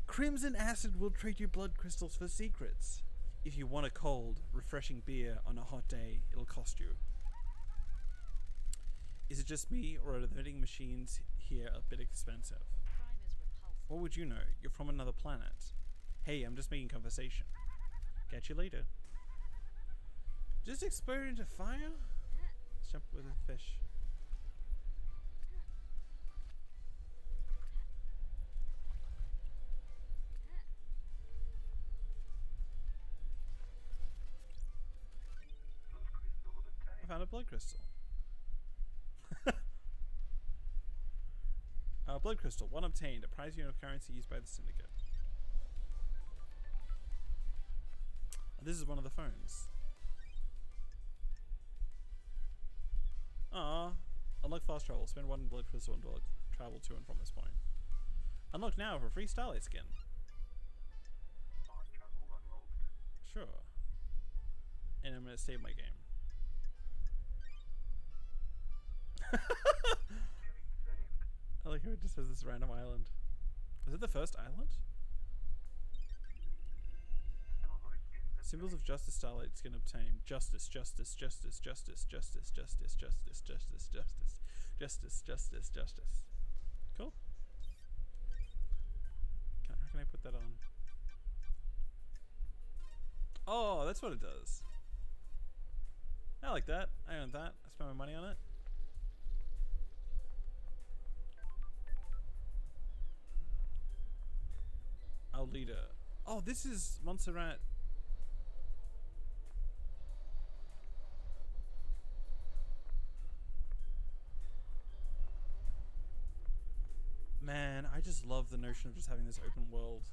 Crimson Acid will trade you blood crystals for secrets. If you want a cold, refreshing beer on a hot day, it'll cost you. Is it just me, or are the vending machines here a bit expensive? What would you know? You're from another planet. Hey, I'm just making conversation. Catch you later. Just explode into fire? Let's jump with a fish. I found a blood crystal. Blood crystal, one obtained, a prize unit of currency used by the syndicate. This is one of the phones. Unlock fast travel. Spend one blood crystal and travel to and from this point. Unlock now for free Starlight skin. Sure. And I'm gonna save my game. I like how it just says this random island. Is it the first island? Symbols of justice Starlight skin obtained. Justice, justice, justice, justice, justice, justice, justice, justice, justice, justice, justice, justice. Cool. How can I put that on? Oh, that's what it does. I like that. I own that. I spent my money on it. Our leader. Oh, this is Montserrat. Man, I just love the notion of just having this open world.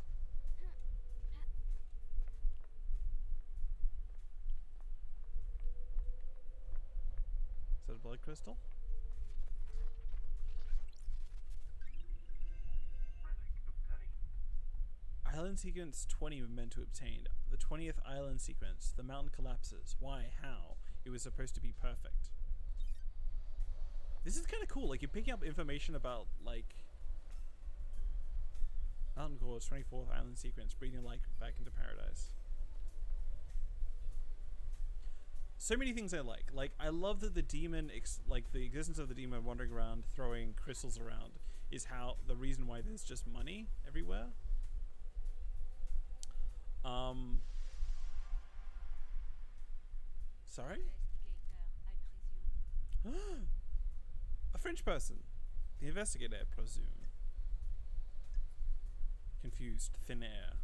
Is that a blood crystal? Island sequence 20 were meant to obtain. The 20th island sequence. The mountain collapses. Why? How? It was supposed to be perfect. This is kind of cool. Like, you're picking up information about, like... Island Gorge, 24th island sequence, breathing light back into paradise. So many things I like. Like, I love that the demon, like the existence of the demon wandering around, throwing crystals around, is how the reason why there's just money everywhere. Sorry? Investigator, I presume. A French person. The investigator, I presume. Confused. Thin air.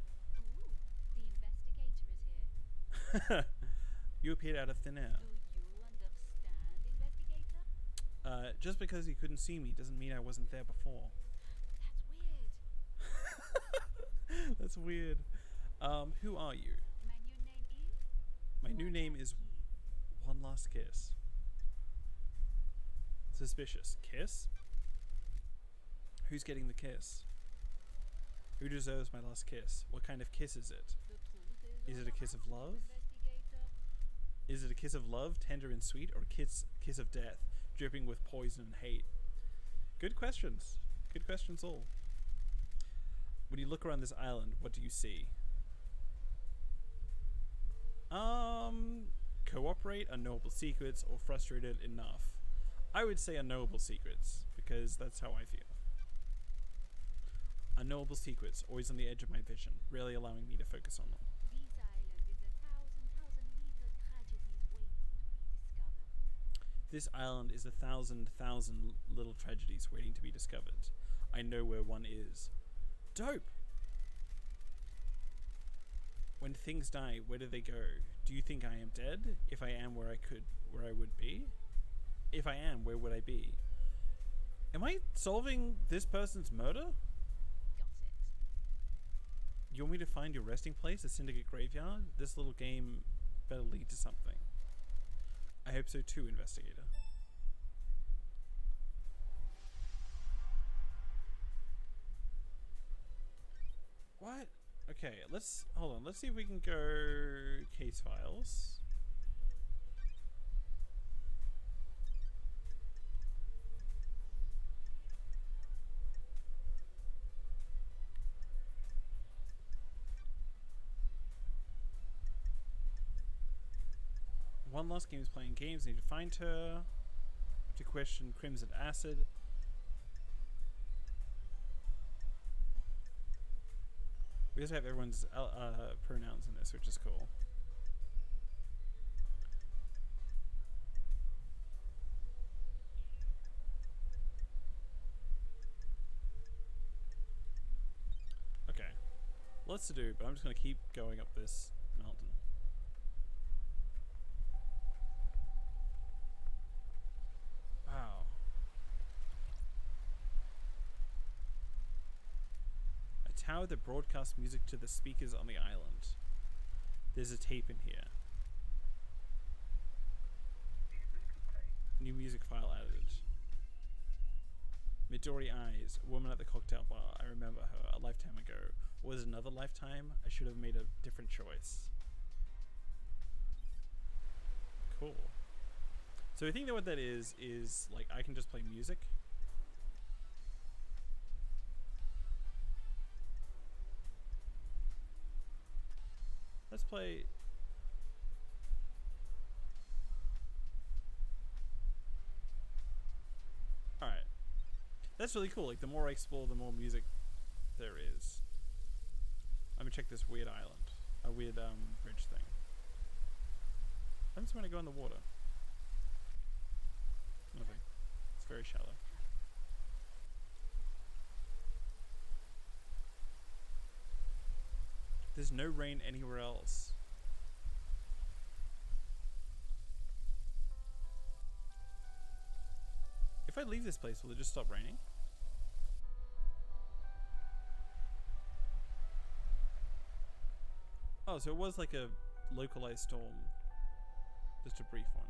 Ooh, the investigator is here. You appeared out of thin air. Do you understand, investigator? Just because you couldn't see me doesn't mean I wasn't there before. That's weird. That's weird. Who are you? My new name is? My new name is Kiss. One Last Kiss. Suspicious. Kiss? Who's getting the kiss? Who deserves my last kiss? What kind of kiss is it? The truth Is all it a kiss of about love? Investigator. Is it a kiss of love, tender and sweet, or a kiss of death, dripping with poison and hate? Good questions. Good questions all. When you look around this island, what do you see? Cooperate, unknowable secrets, or frustrated enough. I would say unknowable secrets, because that's how I feel. Unknowable secrets, always on the edge of my vision, rarely allowing me to focus on them. This island is a thousand little tragedies waiting to be discovered. This island is a thousand little tragedies waiting to be discovered. I know where one is. Dope! When things die, where do they go? Do you think I am dead? If I am where I would be? If I am, where would I be? Am I solving this person's murder? Got it. You want me to find your resting place, the Syndicate Graveyard? This little game better lead to something. I hope so too, investigator. What? Okay, hold on. Let's see if we can go case files. One Last Game is playing games. Need to find her. Have to question Crimson Acid. We also have everyone's pronouns in this, which is cool. Okay. Lots to do, but I'm just going to keep going up this mountain. Wow. A tower that broadcasts music to the speakers on the island. There's a tape in here. New music file added. Midori Eyes, a woman at the cocktail bar. I remember her a lifetime ago. Or was it another lifetime? I should have made a different choice. Cool. So I think that what that is like I can just play music. Let's play. Alright. That's really cool. Like the more I explore, the more music there is. Let me check this weird island. A weird bridge thing. I just want to go in the water. Nothing. It's very shallow. There's no rain anywhere else. If I leave this place, will it just stop raining? Oh, so it was like a localized storm. Just a brief one.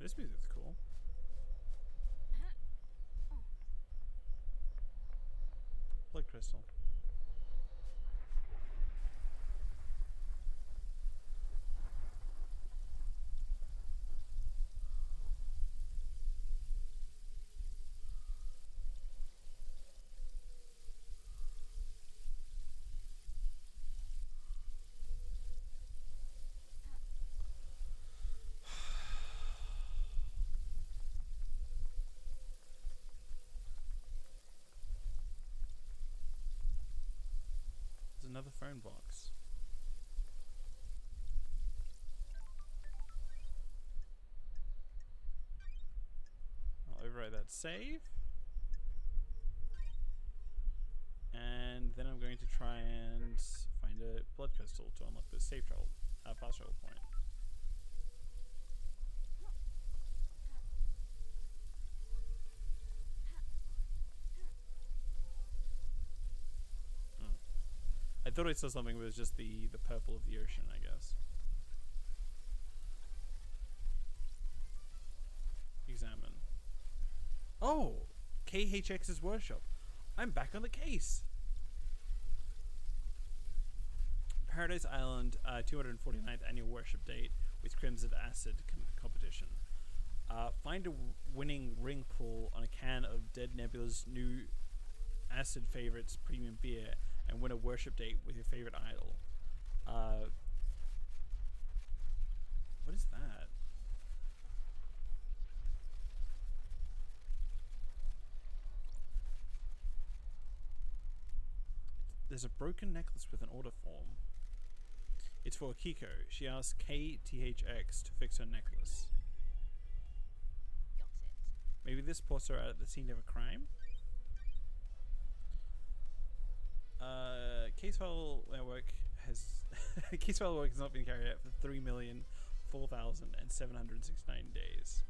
This music's cool. Blood crystal. another phone box. I'll overwrite that save. And then I'm going to try and find a blood crystal to unlock the safe travel, fast travel point. I thought I saw something, but it was just the purple of the ocean, I guess. Examine. Oh! KHX's workshop. I'm back on the case! Paradise Island, 249th annual worship date with Crimson Acid competition. Find a winning ring pull on a can of Dead Nebula's new Acid Favorites premium beer and win a worship date with your favorite idol. What is that? There's a broken necklace with an order form. It's for Akiko. She asks KTHX to fix her necklace. Got it. Maybe this puts her at the scene of a crime? Case file network has case file work has not been carried out for 3,004,769 days.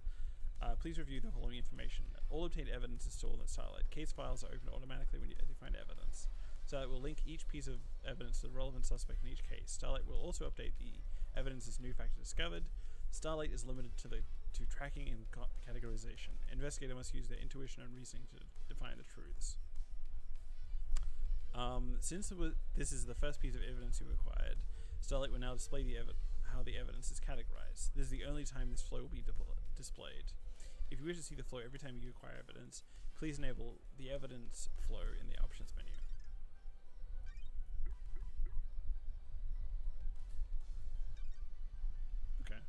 Please review the following information. All obtained evidence is stored in Starlight. Case files are opened automatically when you find evidence. Starlight will link each piece of evidence to the relevant suspect in each case. Starlight will also update the evidence as new factor discovered. Starlight is limited to tracking and categorization. Investigator must use their intuition and reasoning to define the truths. Since this is the first piece of evidence you acquired, Starlight will now display how the evidence is categorized. This is the only time this flow will be displayed. If you wish to see the flow every time you acquire evidence, please enable the evidence flow in the options menu. Okay.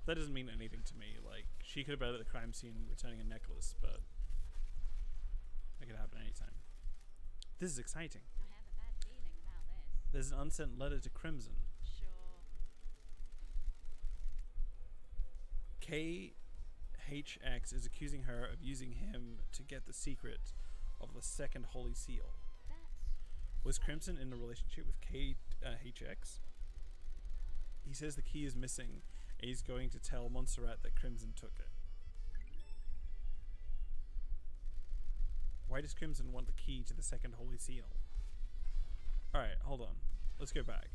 That doesn't mean anything to me. Like, she could have been at the crime scene returning a necklace, but that could happen anytime. This is exciting. I have a bad feeling about this. There's an unsent letter to Crimson. Sure. KHX is accusing her of using him to get the secret of the second Holy Seal. That's Was Crimson in a relationship with KHX? He says the key is missing and he's going to tell Montserrat that Crimson took it. Why does Crimson want the key to the second Holy Seal? Alright, hold on. Let's go back.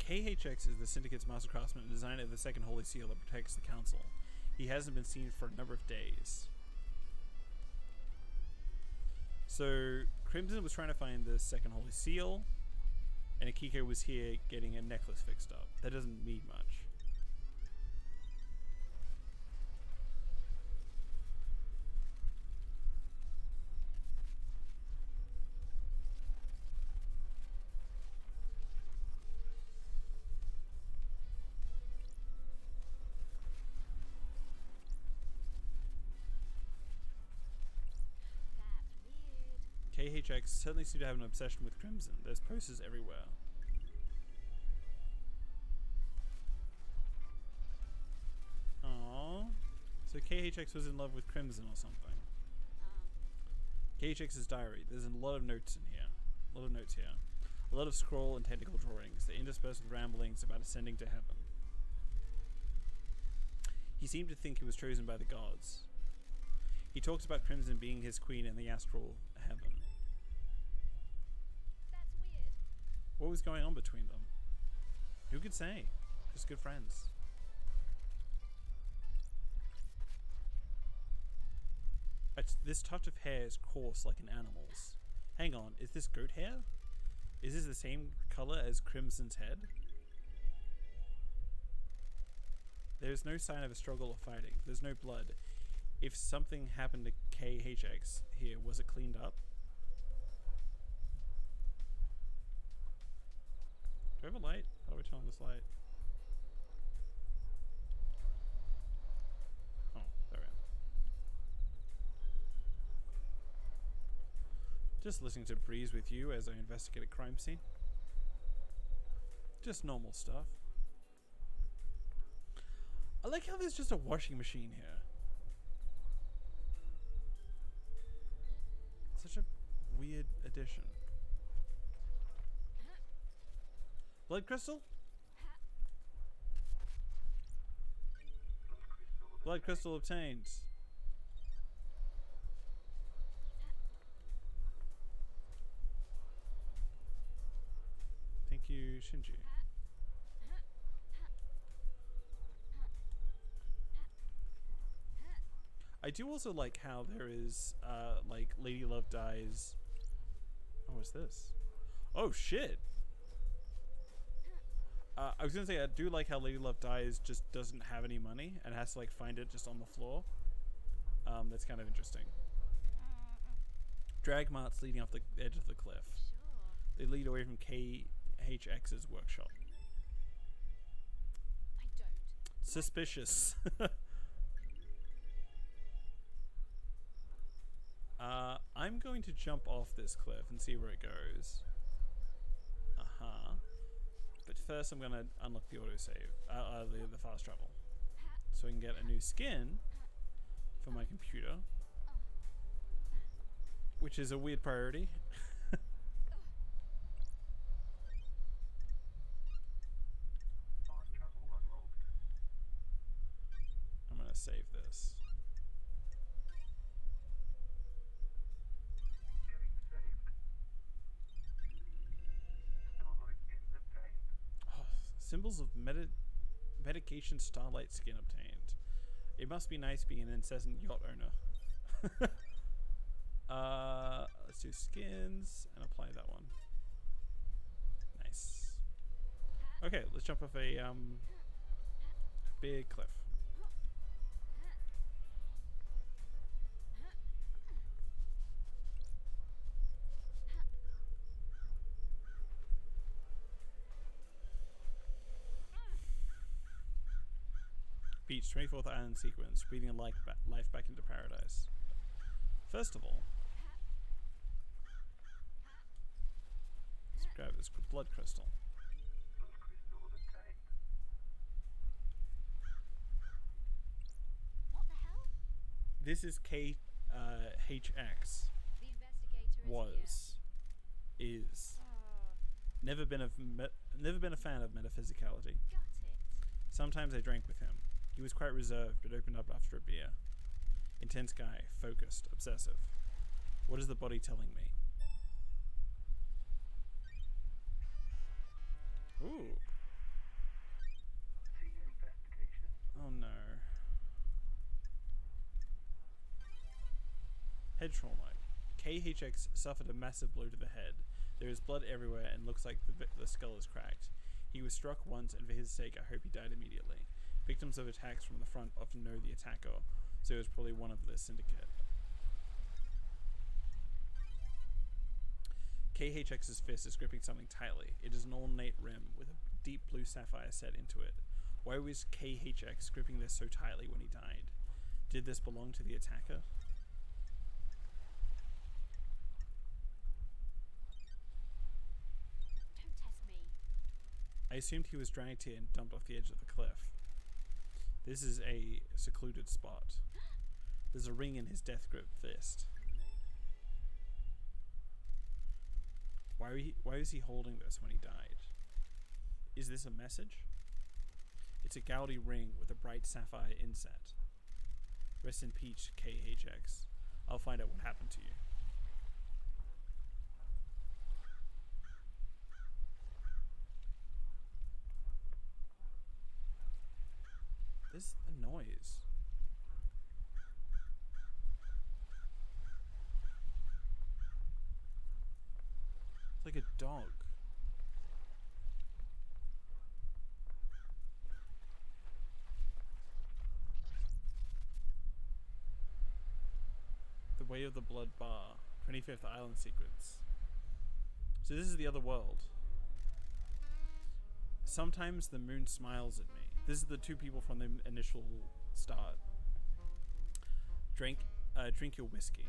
KHX is the Syndicate's master craftsman and designer of the second Holy Seal that protects the Council. He hasn't been seen for a number of days. So, Crimson was trying to find the second Holy Seal, and Akiko was here getting a necklace fixed up. That doesn't mean much. weird. KHX certainly seems to have an obsession with Crimson. There's posters everywhere. Aww. So KHX was in love with Crimson or something. KHX's diary. There's a lot of notes in here. A lot of notes here. A lot of scroll and tentacle drawings. They're interspersed with ramblings about ascending to heaven. He seemed to think he was chosen by the gods. He talks about Crimson being his queen in the astral heaven. That's weird. What was going on between them? Who could say? Just good friends. This touch of hair is coarse like an animal's. Hang on, is this goat hair? Is this the same color as Crimson's head? There is no sign of a struggle or fighting. There's no blood. If something happened to KHX here, was it cleaned up? Do I have a light? How do I turn on this light? Just listening to Breeze with you as I investigate a crime scene. Just normal stuff. I like how there's just a washing machine here. Such a weird addition. Blood crystal? Blood crystal obtained. Thank you, Shinji. I do also like how there is, like, Lady Love dies. Oh, what's this? Oh, shit! I was gonna say, I do like how Lady Love dies just doesn't have any money and has to, like, find it just on the floor. That's kind of interesting. Drag marts leading off the edge of the cliff. Sure. They lead away from KHX's workshop. I don't. Suspicious. I'm going to jump off this cliff and see where it goes. But first I'm going to unlock the autosave, the fast travel. So I can get a new skin for my computer. Which is a weird priority. I'm going to save this. Oh, symbols of medication Starlight skin obtained. It must be nice being an incessant yacht owner. Let's do skins and apply that one. Nice. Okay, let's jump off a big cliff. Beach, 24th Island sequence, breathing life back into paradise. First of all, let's grab this blood crystal. What the hell? This is KHX. The investigator Was. Is. Never been a fan of metaphysicality. Got it. Sometimes I drank with him. He was quite reserved, but opened up after a beer. Intense guy, focused, obsessive. What is the body telling me? Ooh. Oh no. Head trauma. KHX suffered a massive blow to the head. There is blood everywhere and looks like the skull is cracked. He was struck once, and for his sake I hope he died immediately. Victims of attacks from the front often know the attacker, so it was probably one of the syndicate. KHX's fist is gripping something tightly. It is an ornate rim with a deep blue sapphire set into it. Why was KHX gripping this so tightly when he died? Did this belong to the attacker? Don't test me. I assumed he was dragged here and dumped off the edge of the cliff. This is a secluded spot. There's a ring in his death grip fist. Why was he holding this when he died? Is this a message? It's a gaudy ring with a bright sapphire inset. Rest in peace, KHX. I'll find out what happened to you. This a noise. It's like a dog. The Way of the Blood Bar, 25th Island sequence. So this is the other world. Sometimes the moon smiles at me. This is the two people from the initial start. Drink your whiskey.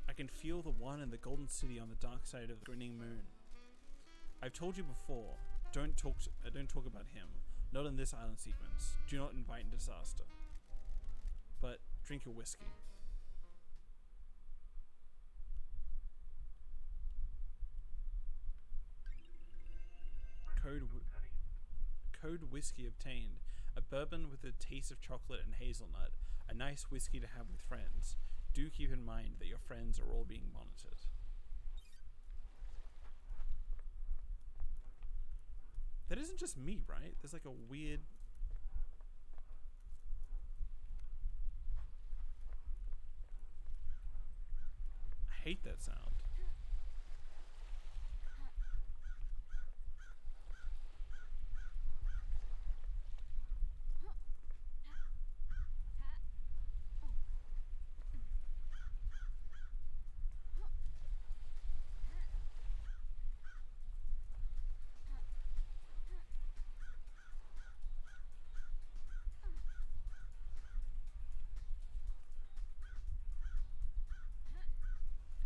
I can feel the one in the golden city on the dark side of the grinning moon. I've told you before, don't talk about him. Not in this island sequence. Do not invite disaster. But drink your whiskey. Code whiskey obtained. A bourbon with a taste of chocolate and hazelnut. A nice whiskey to have with friends. Do keep in mind that your friends are all being monitored. That isn't just me, right? There's like a weird... I hate that sound.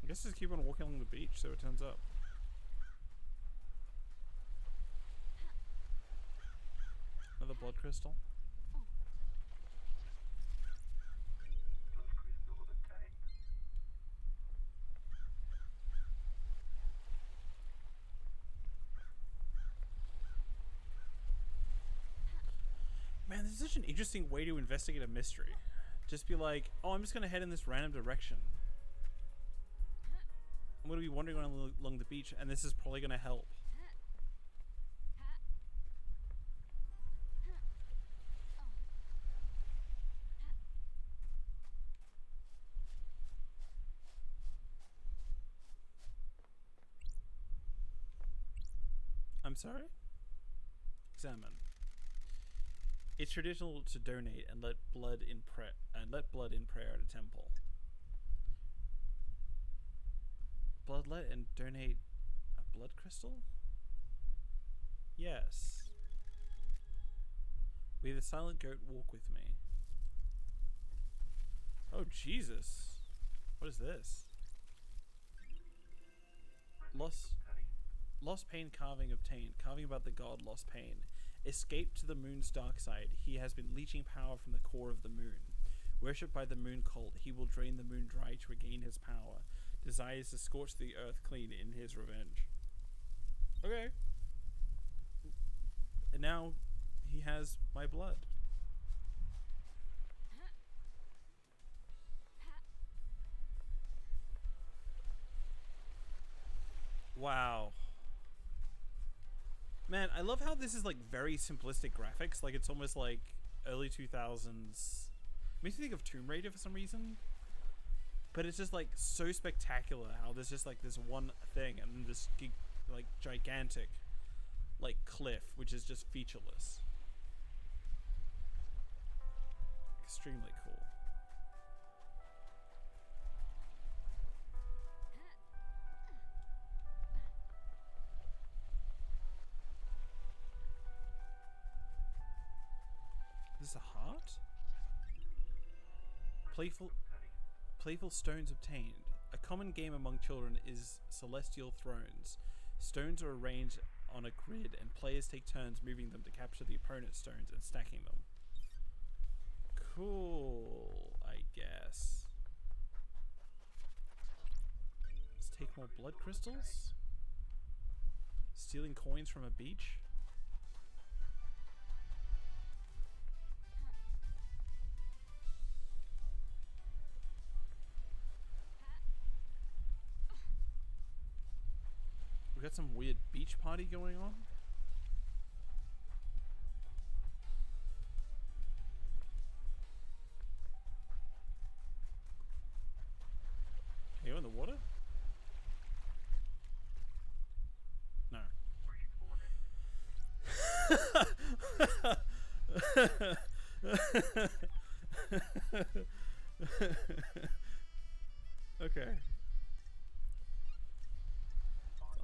I guess just keep on walking along the beach so it turns up. Another blood crystal. Man, this is such an interesting way to investigate a mystery. Just be like, oh, I'm just gonna head in this random direction. I'm going to be wandering along the beach, and this is probably going to help. I'm sorry? Examine. It's traditional to donate and let blood in prayer at a temple. Bloodlet and donate a blood crystal? Yes. We the silent goat walk with me. Oh Jesus. What is this? Lost Pain carving obtained. Carving about the god Lost Pain. Escape to the moon's dark side. He has been leeching power from the core of the moon. Worshipped by the moon cult, he will drain the moon dry to regain his power. Desires to scorch the earth clean in his revenge. Okay. And now he has my blood. Wow. Man, I love how this is like very simplistic graphics. Like it's almost like early 2000s. Makes me think of Tomb Raider for some reason. But it's just like so spectacular how there's just like this one thing and then this like gigantic like cliff which is just featureless. Extremely cool. Is this a heart? Playful stones obtained. A common game among children is Celestial Thrones. Stones are arranged on a grid and players take turns moving them to capture the opponent's stones and stacking them. Cool, I guess. Let's take more blood crystals. Stealing coins from a beach. We got some weird beach party going on. Are you in the water? No. Okay.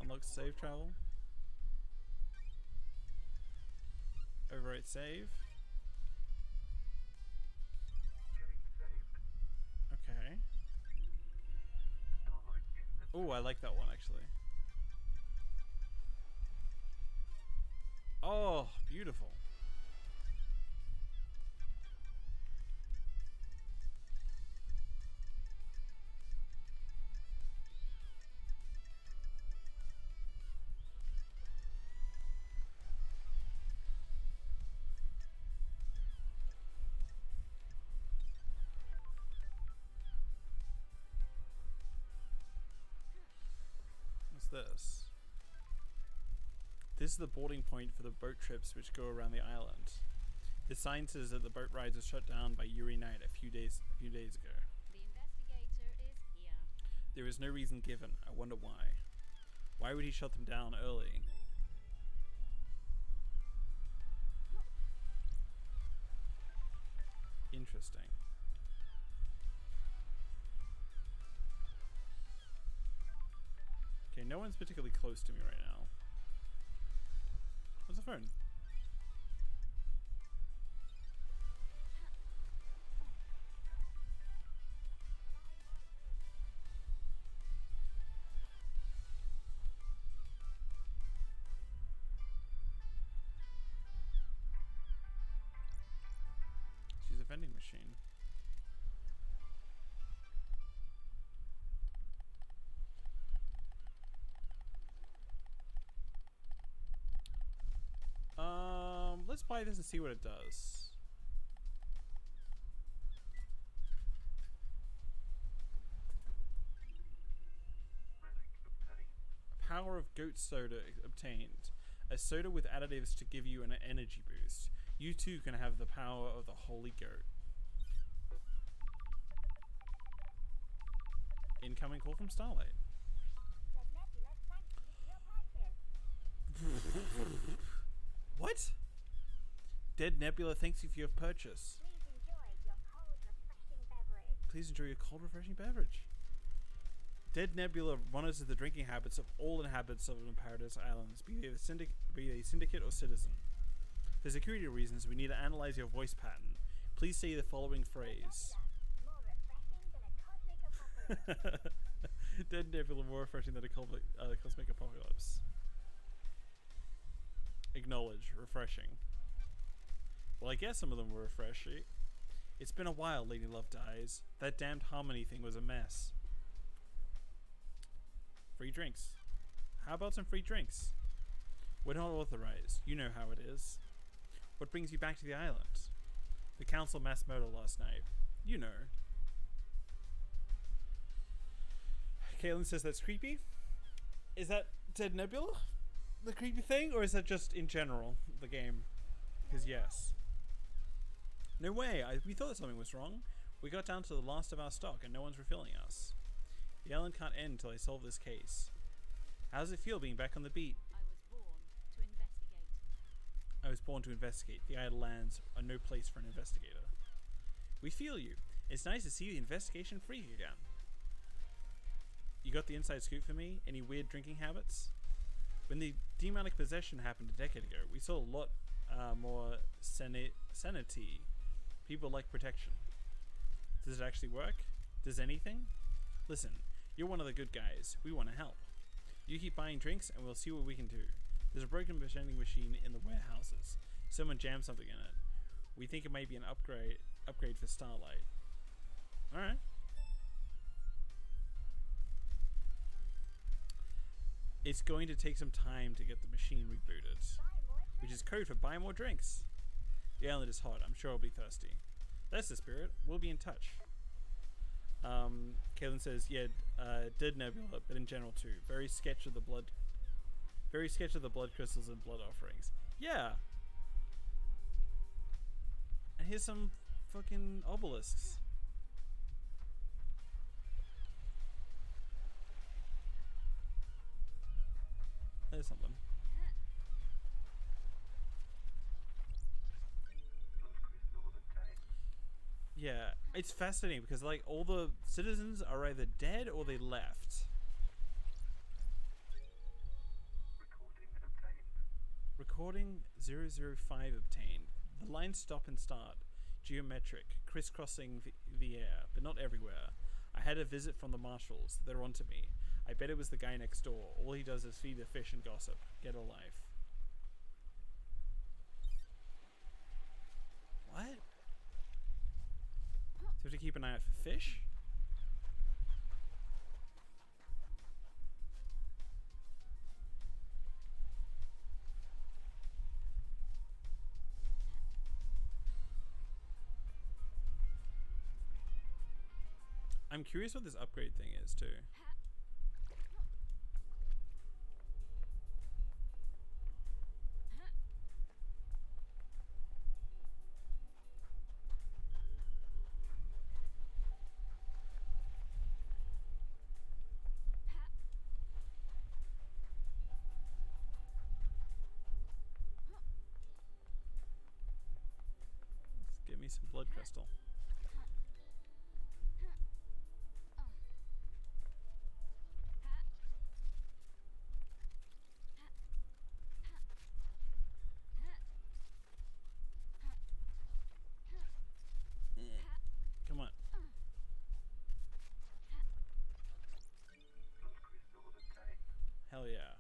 Unlock save travel. Overwrite save. Okay. Oh, I like that one actually. Oh, beautiful. What's this? This is the boarding point for the boat trips which go around the island. The sign says that the boat rides were shut down by Yuri Knight a few days ago. The investigator is here. There is no reason given. I wonder why. Why would he shut them down early? Interesting. Okay, no one's particularly close to me right now. What's the phone? She's a vending machine. Let's buy this and see what it does. Power of goat soda obtained. A soda with additives to give you an energy boost. You too can have the power of the holy goat. Incoming call from Starlight. What? Dead Nebula thanks you for your purchase. Please enjoy your cold, refreshing beverage. Dead Nebula monitors the drinking habits of all inhabitants of the Paradise Islands, be they syndicate or citizen. For security reasons, we need to analyze your voice pattern. Please say the following phrase. Dead Nebula more refreshing than a cosmic apocalypse. Acknowledge. Refreshing. Well, I guess some of them were refreshing. It's been a while, Lady Love dies. That damned harmony thing was a mess. Free drinks. How about some free drinks? We're not authorized. You know how it is. What brings you back to the island? The council mass murder last night. You know. Kaylin says that's creepy. Is that Dead Nebula? The creepy thing? Or is that just in general, the game? Because yes. No way, we thought something was wrong. We got down to the last of our stock and no one's refilling us. The island can't end until I solve this case. How does it feel being back on the beat? I was born to investigate. I was born to investigate. The idle lands are no place for an investigator. We feel you. It's nice to see the investigation free again. You got the inside scoop for me? Any weird drinking habits? When the demonic possession happened a decade ago, we saw a lot more sanity. People like protection. Does it actually work? Does anything? Listen, you're one of the good guys. We want to help. You keep buying drinks and we'll see what we can do. There's a broken vending machine in the warehouses. Someone jammed something in it. We think it might be an upgrade for Starlight. Alright. It's going to take some time to get the machine rebooted. Which is code for buy more drinks. The island is hot. I'm sure I'll be thirsty. That's the spirit. We'll be in touch. Kaylin says, yeah, Dead Nebula, but in general too. Very sketch of the blood crystals and blood offerings. Yeah. And here's some fucking obelisks. There's something. Yeah, it's fascinating because like all the citizens are either dead or they left. Recording 005 obtained. The lines stop and start. Geometric, crisscrossing the air, but not everywhere. I had a visit from the marshals. They're onto me. I bet it was the guy next door. All he does is feed the fish and gossip. Get a life. What? So we have to keep an eye out for fish? I'm curious what this upgrade thing is too. Let's give me some blood crystal. Come on. Hell yeah.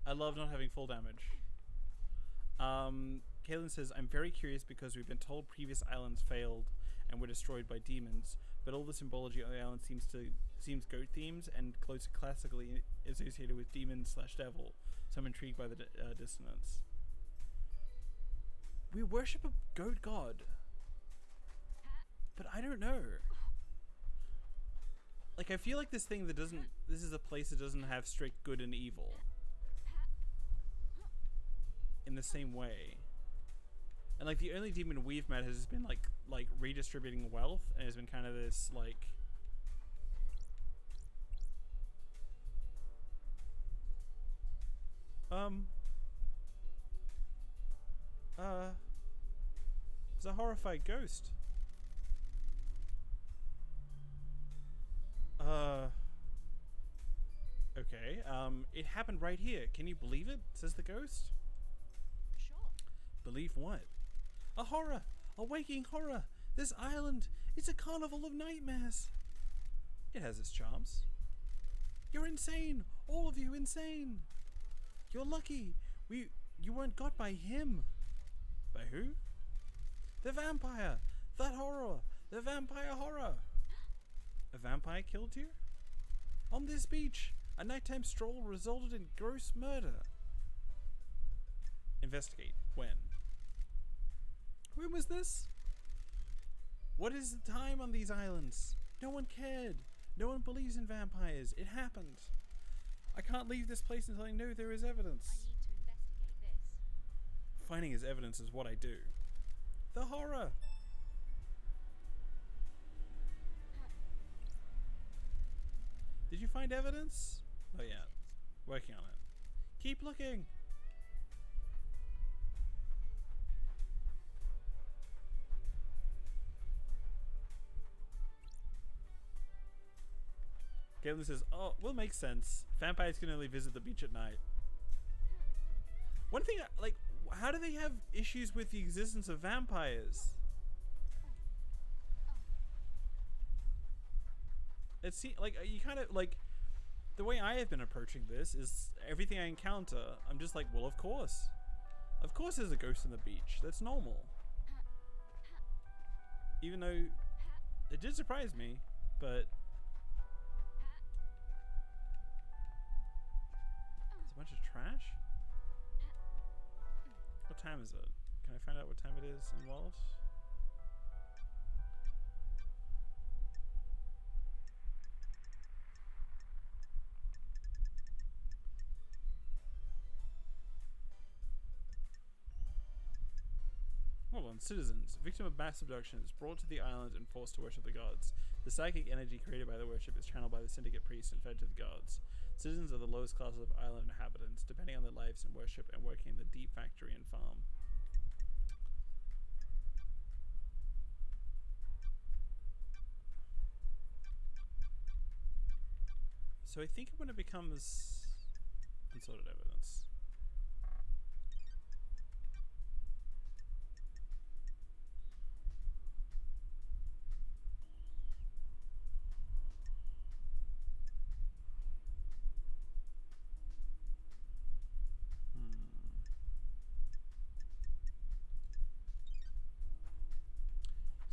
I love not having full damage. Kaylin says, I'm very curious because we've been told previous islands failed and were destroyed by demons, but all the symbology on the island seems goat themes and close classically associated with demon/devil, so I'm intrigued by the dissonance. We worship a goat god, but I don't know. Like, I feel like this is a place that doesn't have strict good and evil in the same way. And like the only demon we've met has just been like redistributing wealth, and has been kind of this like it's a horrified ghost. Okay, it happened right here. Can you believe it? Says the ghost. Sure. Believe what? A horror! A waking horror! This island, it's a carnival of nightmares! It has its charms. You're insane! All of you insane! You're lucky! You weren't got by him! By who? The vampire! That horror! The vampire horror! A vampire killed you? On this beach, a nighttime stroll resulted in gross murder. Investigate. When? When was this? What is the time on these islands? No one cared. No one believes in vampires. It happened. I can't leave this place until I know there is evidence. I need to investigate this. Finding his evidence is what I do. The horror. Did you find evidence? Oh yeah. Working on it. Keep looking. Galen says, oh, will make sense. Vampires can only visit the beach at night. One thing, like, how do they have issues with the existence of vampires? It seems like you kind of like the way I have been approaching this is everything I encounter, I'm just like, well, of course there's a ghost on the beach. That's normal. Even though it did surprise me, but it's a bunch of trash. What time is it? Can I find out what time it is in Walsh? Hold on. Citizens. Victim of mass abduction is brought to the island and forced to worship the gods. The psychic energy created by the worship is channeled by the syndicate priests and fed to the gods. Citizens are the lowest classes of island inhabitants, depending on their lives in worship and working in the deep factory and farm. So I think when it becomes unsorted evidence.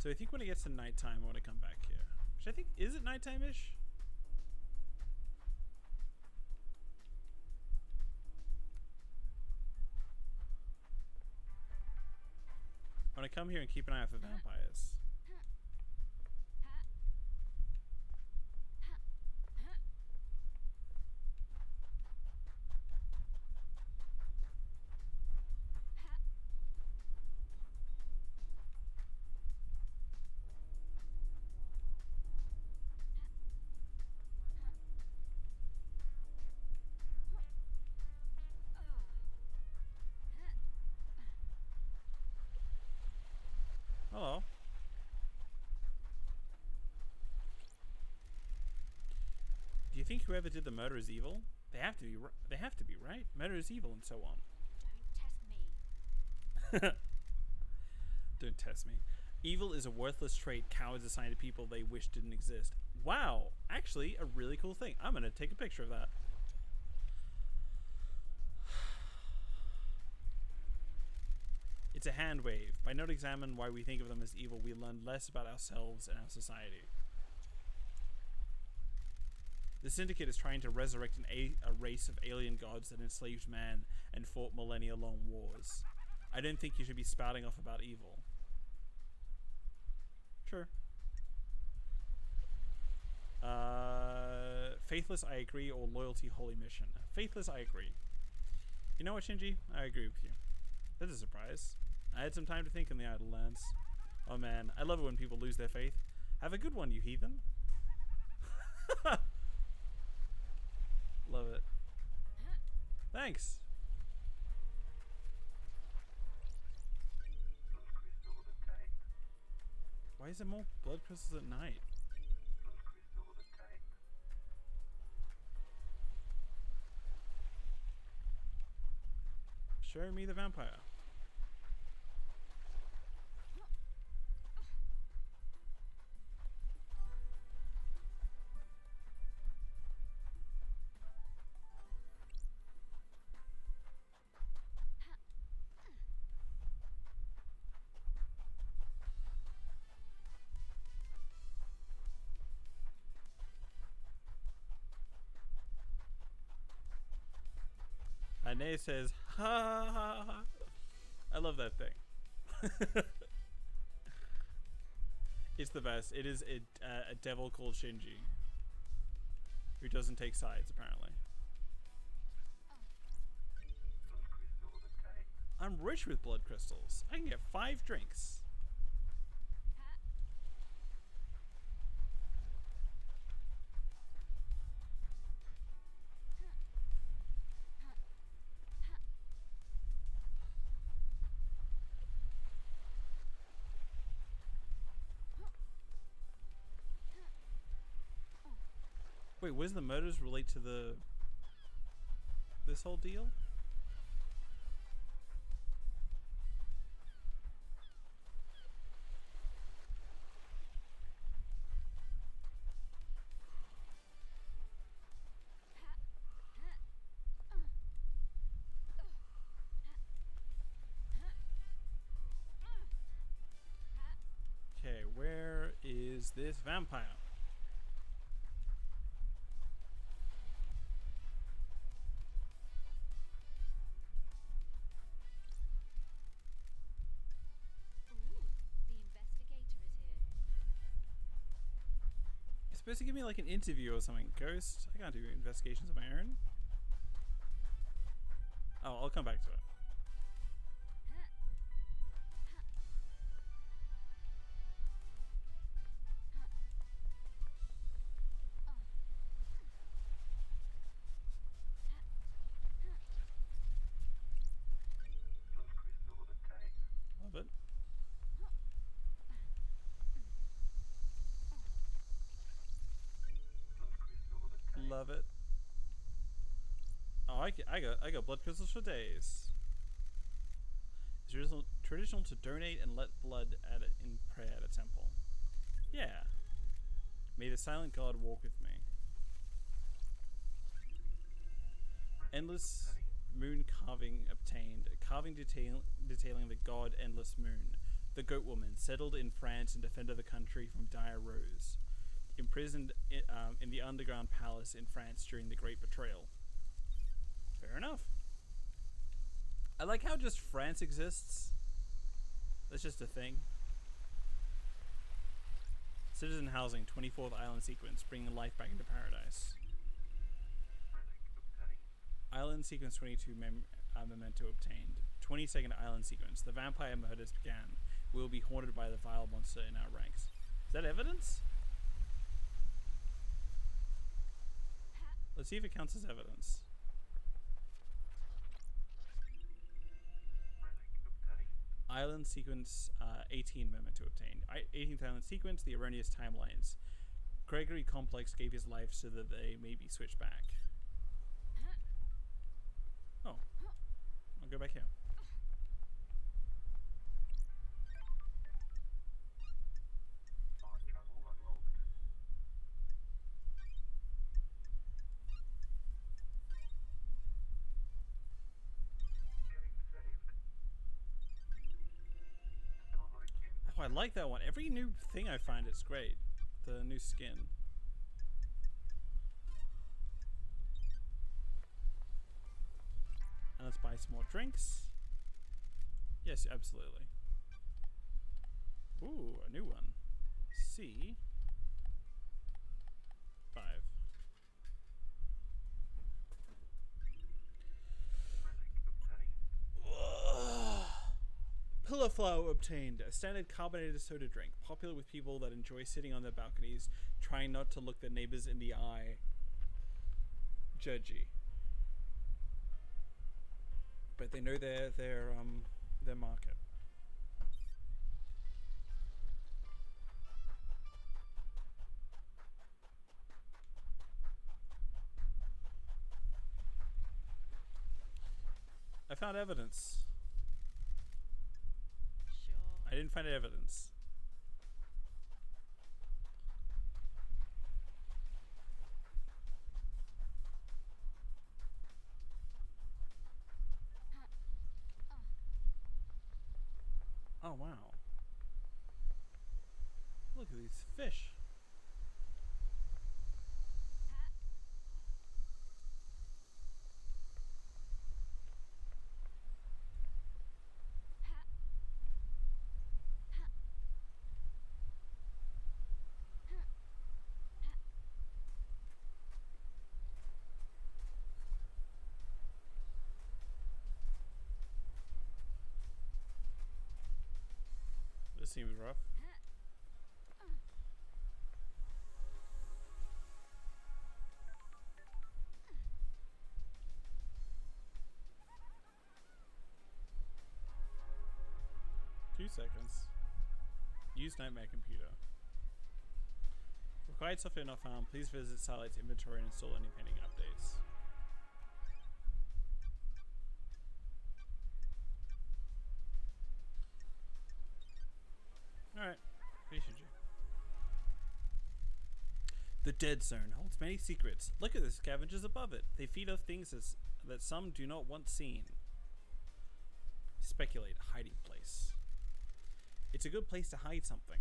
So I think when it gets to nighttime, I want to come back here. Which I think, is it nighttime-ish? I want to come here and keep an eye out for vampires. Hello. Do you think whoever did the murder is evil? They have to be. They have to be, right? Murder is evil, and so on. Don't test me. Don't test me. Evil is a worthless trait cowards assign to people they wish didn't exist. Wow, actually, a really cool thing. I'm gonna take a picture of that. It's a hand wave. By not examining why we think of them as evil, we learn less about ourselves and our society. The Syndicate is trying to resurrect a race of alien gods that enslaved man and fought millennia-long wars. I don't think you should be spouting off about evil. Sure. Faithless, I agree, or loyalty, holy mission. Faithless, I agree. You know what, Shinji? I agree with you. That's a surprise. I had some time to think in the Idle Lands. Oh man, I love it when people lose their faith. Have a good one, you heathen. Love it. Thanks. Why is there more blood crystals at night? Show me the vampire. Nay says, ha ha ha ha. I love that thing. It's the best. It is a devil called Shinji, who doesn't take sides, apparently. I'm rich with blood crystals. I can get 5 drinks. Wait, what does the murders relate to this whole deal? Okay, where is this vampire? Supposed to give me like an interview or something. Ghost? I can't do investigations on my own. Oh, I'll come back to it. Love it. Love it. Oh, I got blood crystals for days. It's traditional to donate and let blood at it in prayer at a temple. Yeah. May the silent god walk with me. Endless moon carving obtained. A carving detailing the god Endless Moon. the Goat Woman, settled in France and defended the country from dire Rose, imprisoned in the underground palace in France during the Great Betrayal. Fair enough. I like how just France exists. That's just a thing. Citizen housing, 24th island sequence, bringing life back into paradise. Island sequence 22 memento obtained. 22nd island sequence. The vampire murders began. We will be haunted by the vile monster in our ranks. Is that evidence? Let's see if it counts as evidence. Island sequence 18 memento obtained. 18th island sequence, the erroneous timelines. Gregory Complex gave his life so that they may be switched back. Oh. I'll go back here. Oh, I like that one. Every new thing I find, it's great. The new skin. And let's buy some more drinks. Yes, absolutely. Ooh, a new one. C. 5. Pillar flower obtained. A standard carbonated soda drink, popular with people that enjoy sitting on their balconies, trying not to look their neighbors in the eye. Judgy. But they know their market. I found evidence. Sure. I didn't find evidence. Oh wow. Look at these fish. This seems rough. Two seconds. Use Nightmare Computer. Required software not found. Please visit Starlight's inventory and install any pending updates. Alright. Appreciate you. The Dead Zone holds many secrets. Look at the scavengers above it. They feed off things that some do not want seen. Speculate. Hiding place. It's a good place to hide something.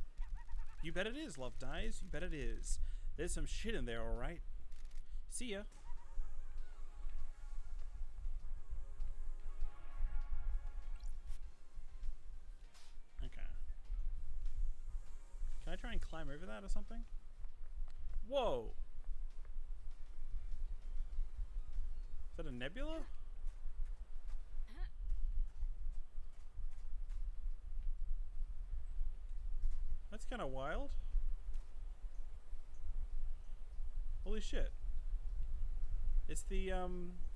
You bet it is, Love Dies. You bet it is. There's some shit in there, alright. See ya. Okay. Can I try and climb over that or something? Whoa! Is that a nebula? That's kind of wild. Holy shit. It's the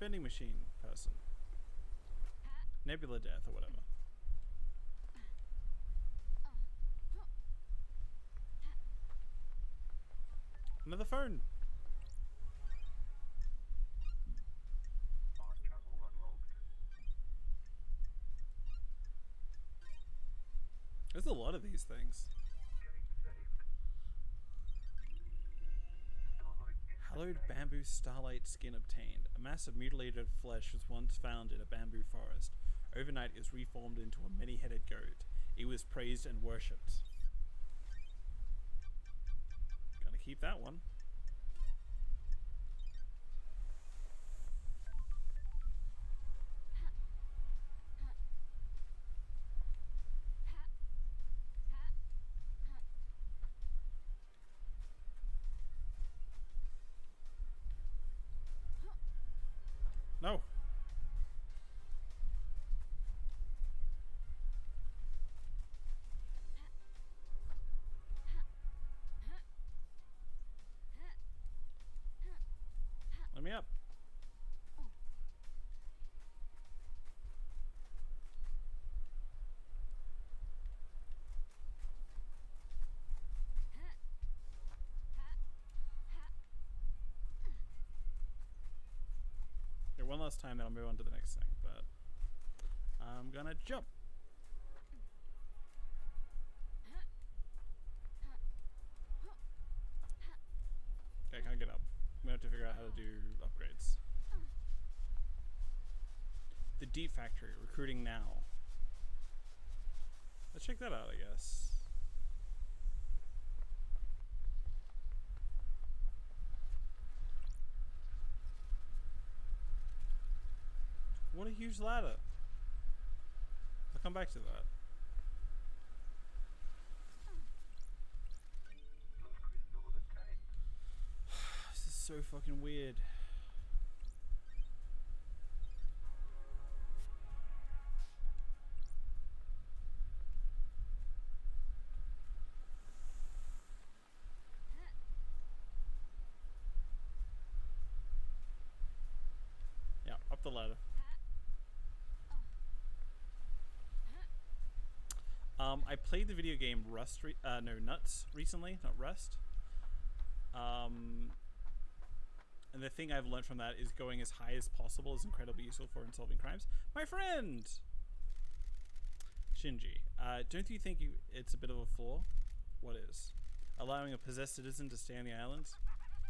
vending machine person. Nebula Death or whatever. Another phone. There's a lot of these things. Hallowed bamboo starlight skin obtained. A mass of mutilated flesh was once found in a bamboo forest. Overnight it was reformed into a many-headed goat. it was praised and worshipped. Gotta keep that one. No. Let me up. Here, one last time, then I'll move on to the next thing, but I'm gonna jump. Okay, I can't get up. I'm gonna have to figure out how to do upgrades. The Deep Factory, recruiting now. Let's check that out, I guess. What a huge ladder. I'll come back to that. This is so fucking weird. Yeah, up the ladder. I played the video game Nuts recently, not Rust. And the thing I've learned from that is going as high as possible is incredibly useful for solving crimes. My friend! Shinji, don't you think it's a bit of a flaw? What is? Allowing a possessed citizen to stay on the island?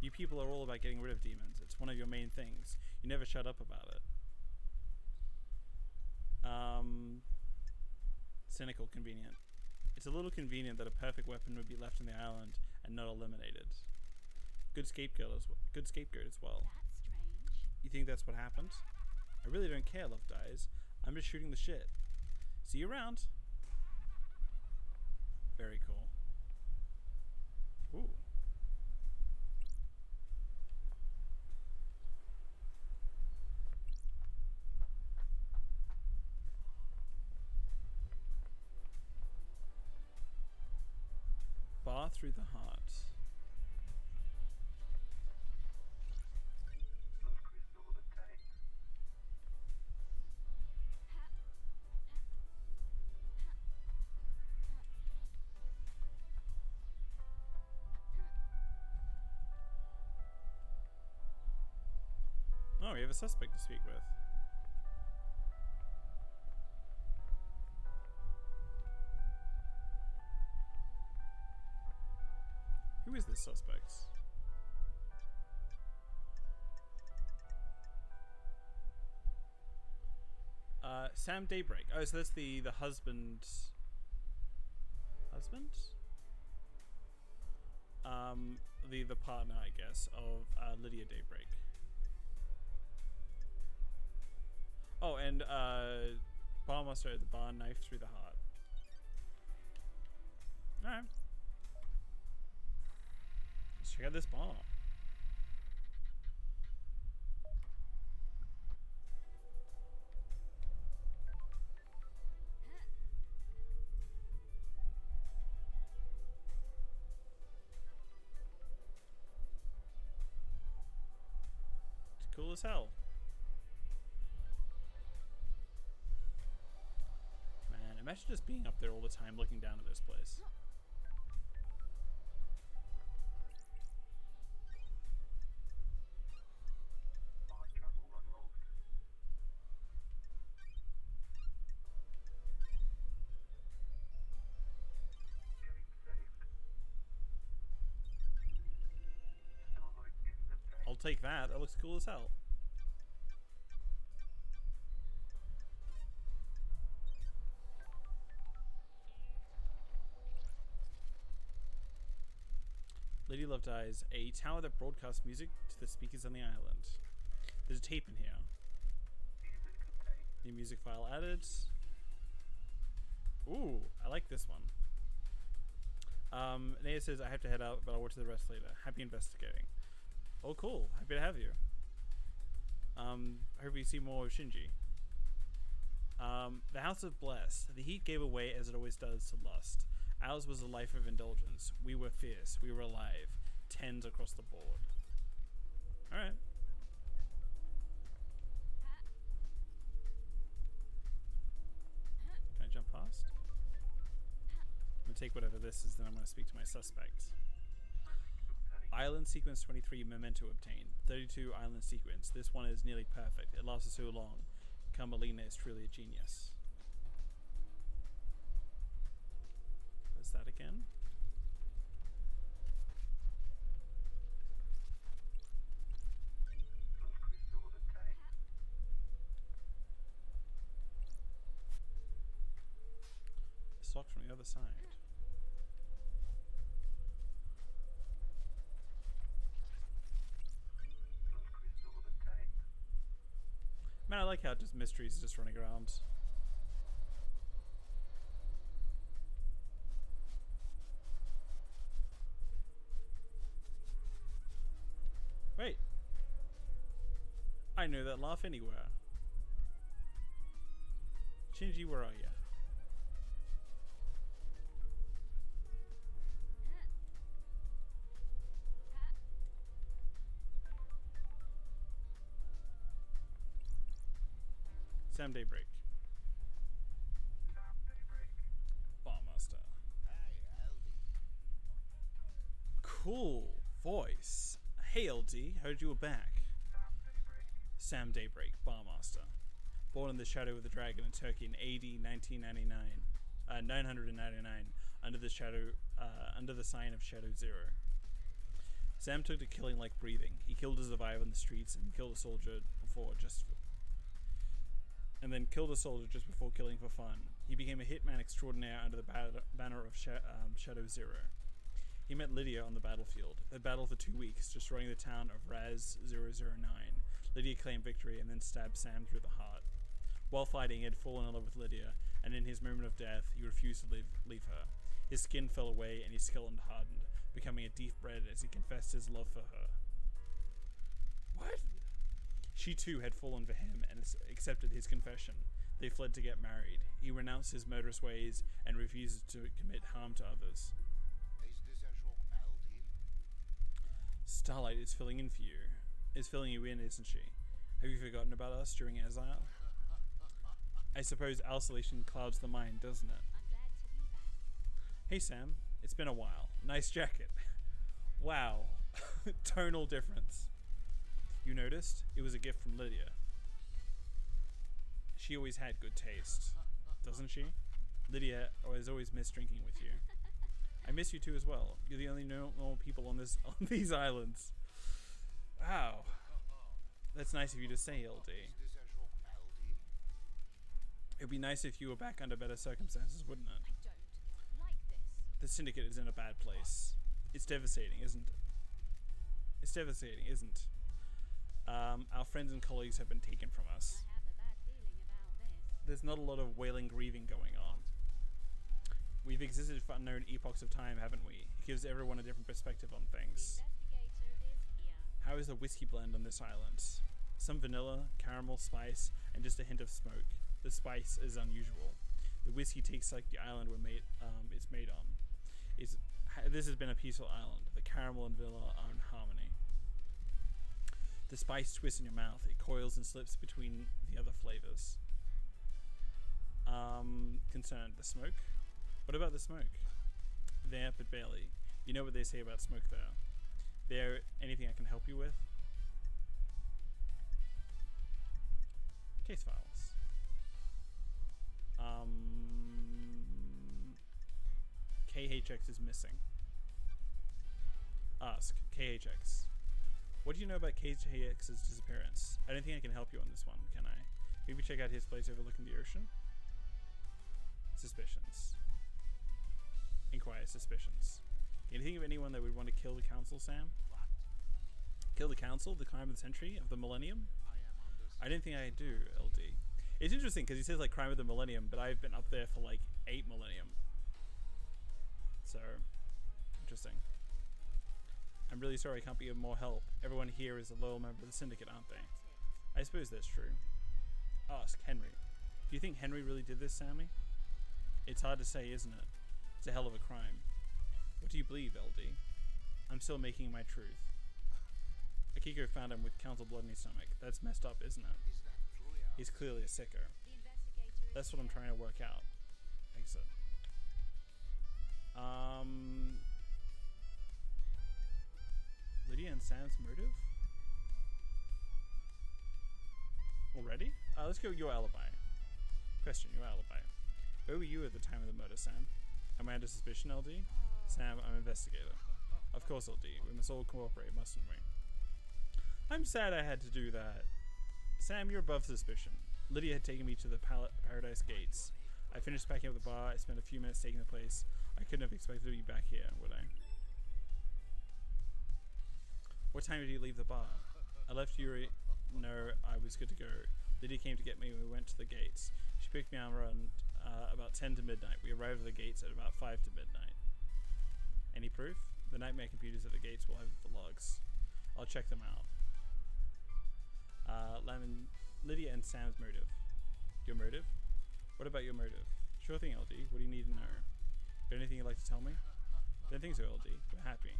You people are all about getting rid of demons. It's one of your main things. You never shut up about it. Cynical, convenient. It's a little convenient that a perfect weapon would be left on the island and not eliminated. Good scapegoat as well. Good scapegoat as well. That's strange. You think that's what happened? I really don't care, Love Dies. I'm just shooting the shit. See you around. Very cool. Ooh. Bar through the heart. Oh, we have a suspect to speak with. Who is this suspect? Sam Daybreak. Oh, so that's the husband. Husband? The partner, I guess, of Lydia Daybreak. Oh, and Barmaster at the bar, knife through the heart. Alright. Let's check out this bar. It's cool as hell. Man, imagine just being up there all the time looking down at this place. I'll take that. That looks cool as hell. Lady Love dies. A tower that broadcasts music to the speakers on the island. There's a tape in here. New music file added. Ooh, I like this one. Naya says, I have to head out, but I'll watch the rest later. Happy investigating. Oh, cool. Happy to have you. Hope you see more of Shinji. The House of Bless. The heat gave away as it always does to lust. Ours was a life of indulgence. We were fierce. We were alive. 10s across the board. Alright. Can I jump past? I'm gonna take whatever this is, then I'm gonna speak to my suspect. Island sequence 23 memento obtained. 32 island sequence. This one is nearly perfect. It lasted so long. Carmelina is truly a genius. What's that again? It's locked from the other side. Man, I like how just mysteries just running around. Wait. I know that laugh anywhere. Shinji, where are you? Sam Daybreak. Bombmaster. Cool voice. Hey LD, heard you were back. Sam Daybreak, Barmaster. Born in the shadow of the dragon in Turkey in AD 999, under the sign of Shadow Zero. Sam took to killing like breathing. He killed a survivor in the streets and killed a soldier just before killing for fun. He became a hitman extraordinaire under the banner of Shadow Zero. He met Lydia on the battlefield. They battled for 2 weeks, destroying the town of Raz 009. Lydia claimed victory and then stabbed Sam through the heart. While fighting, he had fallen in love with Lydia, and in his moment of death, he refused to leave her. His skin fell away and his skeleton hardened, becoming a deep red as he confessed his love for her. What? She too had fallen for him and accepted his confession. They fled to get married. He renounced his murderous ways and refused to commit harm to others. Starlight is filling in for you. Is filling you in, isn't she? Have you forgotten about us during exile? I suppose isolation clouds the mind, doesn't it? I'm glad to be back. Hey Sam, it's been a while. Nice jacket. Wow. Tonal difference. You noticed? It was a gift from Lydia. She always had good taste, doesn't she? Lydia has always missed drinking with you. I miss you too as well. You're the only normal people on these islands. Wow. That's nice of you to say, LD. It'd be nice if you were back under better circumstances, wouldn't it? I don't like this. The Syndicate is in a bad place. It's devastating, isn't it? It's devastating, isn't it? Our friends and colleagues have been taken from us. I have a bad feeling about this. There's not a lot of wailing grieving going on. We've existed for unknown epochs of time, haven't we? It gives everyone a different perspective on things. The investigator is here. How is the whiskey blend on this island? Some vanilla, caramel, spice, and just a hint of smoke. The spice is unusual. The whiskey tastes like the island it's made on. This has been a peaceful island. The caramel and vanilla are in harmony. The spice twists in your mouth. It coils and slips between the other flavors. Concerned. The smoke? What about the smoke? There, but barely. You know what they say about smoke there. There, anything I can help you with? Case files. KHX is missing. Ask. KHX. What do you know about KHX's disappearance? I don't think I can help you on this one, can I? Maybe check out his place overlooking the ocean? Suspicions. Inquire suspicions. You think of anyone that would want to kill the council, Sam? Kill the council, the crime of the century, of the millennium? I don't think I do, LD. It's interesting because he says like crime of the millennium, but I've been up there for like 8 millennium. So, interesting. I'm really sorry I can't be of more help. Everyone here is a loyal member of the syndicate, aren't they? I suppose that's true. Ask Henry. Do you think Henry really did this, Sammy? It's hard to say, isn't it? It's a hell of a crime. What do you believe, LD? I'm still making my truth. Akiko found him with council blood in his stomach. That's messed up, isn't it? He's clearly a sicko. The investigator is That's what I'm trying to work out. Exit. Lydia and Sam's motive? Already? Let's go with your alibi. Question, your alibi. Where were you at the time of the murder, Sam? Am I under suspicion, LD? Sam, I'm an investigator. Of course, LD. We must all cooperate, mustn't we? I'm sad I had to do that. Sam, you're above suspicion. Lydia had taken me to the Paradise Gates. I finished packing up the bar. I spent a few minutes taking the place. I couldn't have expected to be back here, would I? What time did you leave the bar? I left Yuri. No, I was good to go. Lydia came to get me when we went to the gates. She picked me up around about 10 to midnight. We arrived at the gates at about 5 to midnight. Any proof? The nightmare computers at the gates will have the logs. I'll check them out. Lydia and Sam's motive. Your motive? What about your motive? Sure thing, LD. What do you need to know? Got anything you'd like to tell me? Don't think so, LD. We're happy.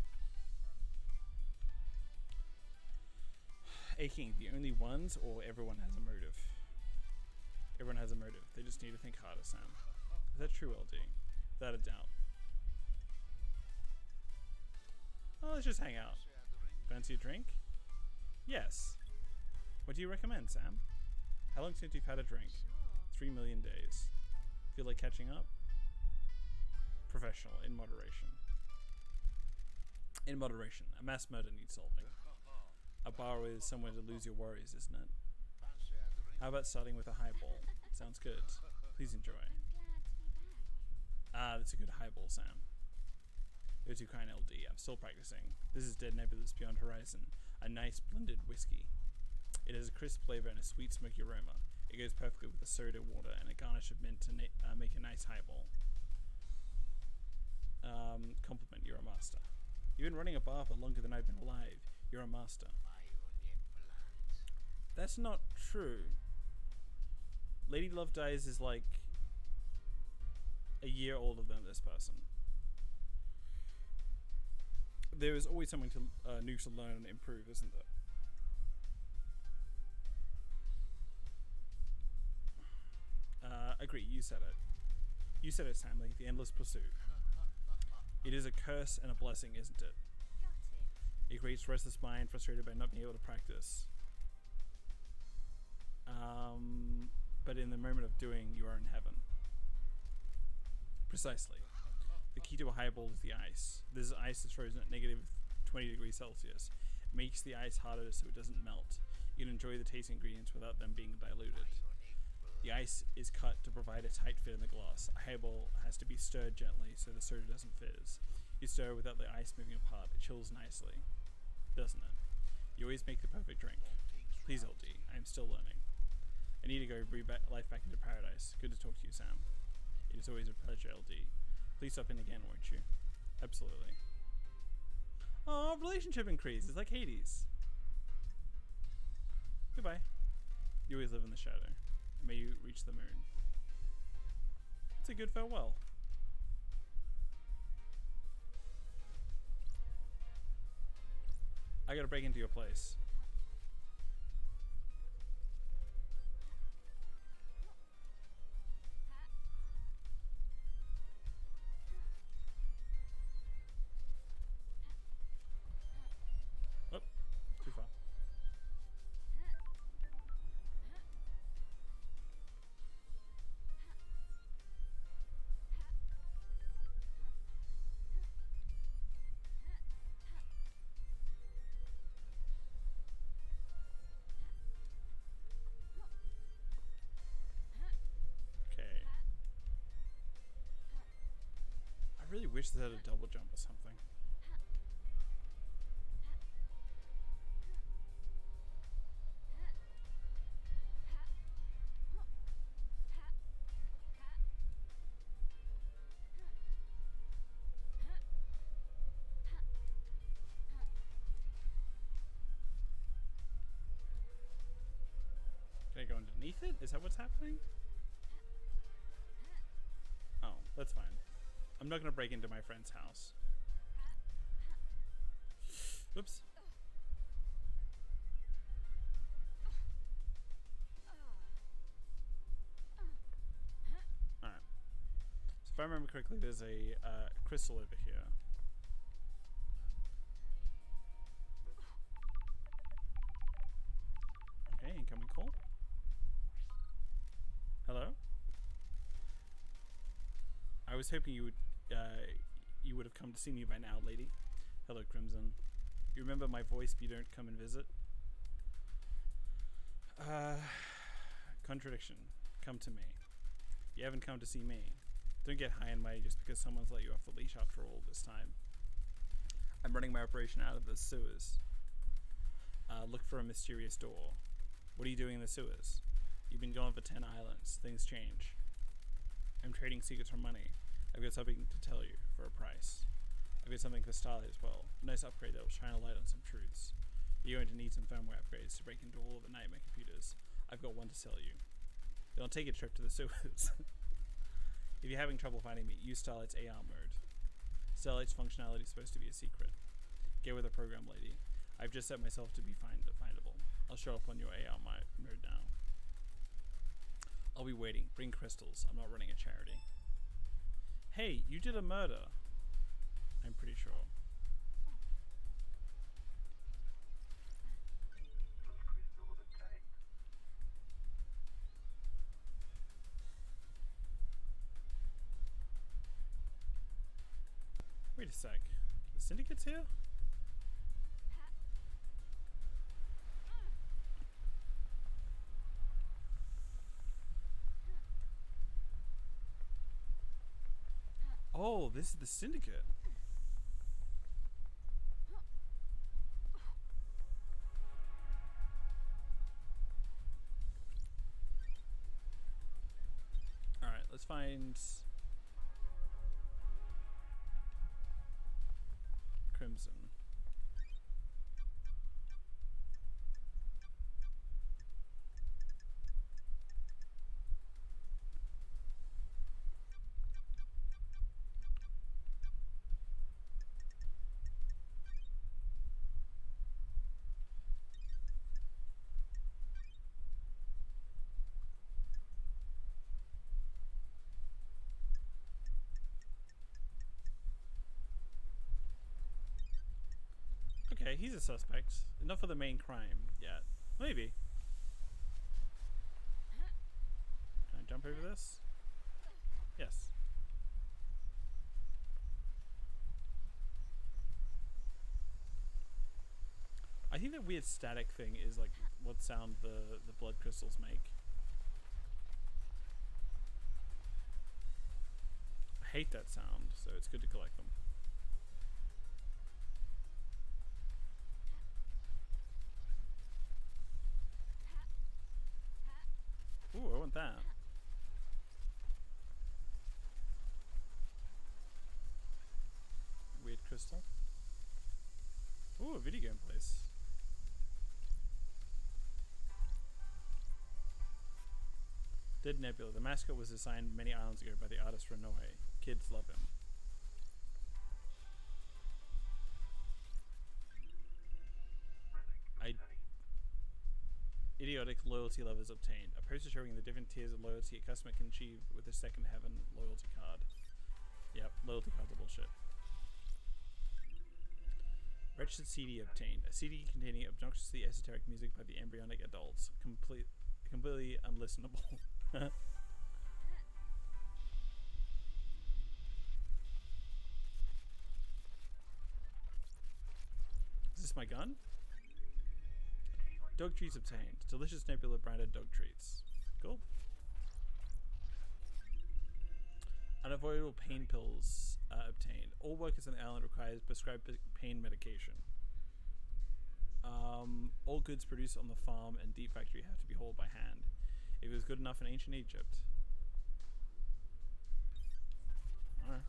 Aching, the only ones, or everyone has a motive? Everyone has a motive. They just need to think harder, Sam. Is that true, LD? Without a doubt. Oh, let's just hang out. Fancy a drink? Yes. What do you recommend, Sam? How long since you've had a drink? sure. 3 million days. Feel like catching up? Professional, in moderation. In moderation. A mass murder needs solving. A bar is somewhere to lose your worries, isn't it? How about starting with a highball? Sounds good. Please enjoy. I'm glad to be back. Ah, that's a good highball, Sam. You're too kind, LD. I'm still practicing. This is Dead Nebulous Beyond Horizon, a nice blended whiskey. It has a crisp flavor and a sweet smoky aroma. It goes perfectly with the soda water and a garnish of mint to make a nice highball. Compliment, you're a master. You've been running a bar for longer than I've been alive. You're a master. That's not true. Lady Love Dies is like a year older than this person. There is always something to new to learn and improve, isn't there? Agree, you said it. You said it, Sam, like the endless pursuit. It is a curse and a blessing, isn't it? Got it. It creates restless mind, frustrated by not being able to practice. But in the moment of doing, you are in heaven. Precisely. The key to a highball is the ice. This ice is frozen at negative 20 degrees Celsius. It makes the ice harder so it doesn't melt. You can enjoy the taste ingredients without them being diluted. The ice is cut to provide a tight fit in the glass. A highball has to be stirred gently so the soda doesn't fizz. You stir without the ice moving apart. It chills nicely, doesn't it? You always make the perfect drink. Please, LD, I am still learning. I need to go breathe life back into paradise. Good to talk to you, Sam. It is always a pleasure, LD. Please stop in again, won't you? Absolutely. Oh, relationship increase. It's like Hades. Goodbye. You always live in the shadow. And may you reach the moon. It's a good farewell. I gotta break into your place. Oh, too far. Okay. I really wish they had a double jump or something. underneath it? Is that what's happening? Oh, that's fine. I'm not gonna break into my friend's house. Oops. Alright. So if I remember correctly, there's a crystal over here. Okay, incoming call. Hello? I was hoping you would have come to see me by now, lady. Hello, Crimson. You remember my voice, but you don't come and visit? Contradiction. Come to me. You haven't come to see me. Don't get high and mighty just because someone's let you off the leash after all this time. I'm running my operation out of the sewers. Look for a mysterious door. What are you doing in the sewers? You've been gone for 10 islands. Things change. I'm trading secrets for money. I've got something to tell you for a price. I've got something for Starlight as well. A nice upgrade that will shine a light on some truths. You're going to need some firmware upgrades to break into all of the nightmare computers. I've got one to sell you. Then I'll take a trip to the sewers. If you're having trouble finding me, use Starlight's AR mode. Starlight's functionality is supposed to be a secret. Get with the program, lady. I've just set myself to be findable. I'll show up on your AR mode now. I'll be waiting. Bring crystals. I'm not running a charity. Hey, you did a murder. I'm pretty sure. Wait a sec. The Syndicate's here? Oh, this is the Syndicate. Alright, let's find Crimson. Okay, he's a suspect. Enough for the main crime yet. Maybe. Can I jump over this? Yes. I think that weird static thing is like what sound the blood crystals make. I hate that sound, so it's good to collect them. Ooh, I want that. Weird crystal. Ooh, a video game place. Dead Nebula. The mascot was designed many islands ago by the artist Renoy. Kids love him. Idiotic loyalty levels obtained. A poster showing the different tiers of loyalty a customer can achieve with a Second Heaven loyalty card. Yep, loyalty cards are bullshit. Wretched CD obtained. A CD containing obnoxiously esoteric music by the embryonic adults. Completely unlistenable. Is this my gun? Dog treats obtained. Delicious Nebula branded dog treats. Cool. Unavoidable pain pills obtained. All workers on the island requires prescribed pain medication. All goods produced on the farm and deep factory have to be hauled by hand. It was good enough in ancient Egypt. Alright.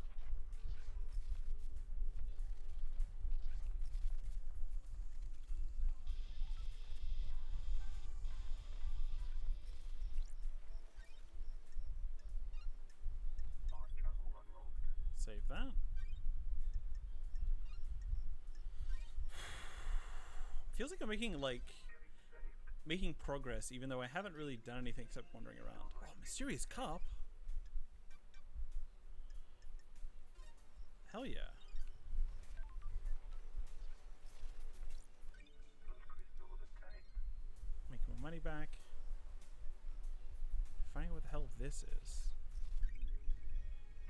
Save that. Feels like I'm making progress, even though I haven't really done anything except wandering around. Oh, mysterious cop. Hell yeah. Make my money back. Find out what the hell this is.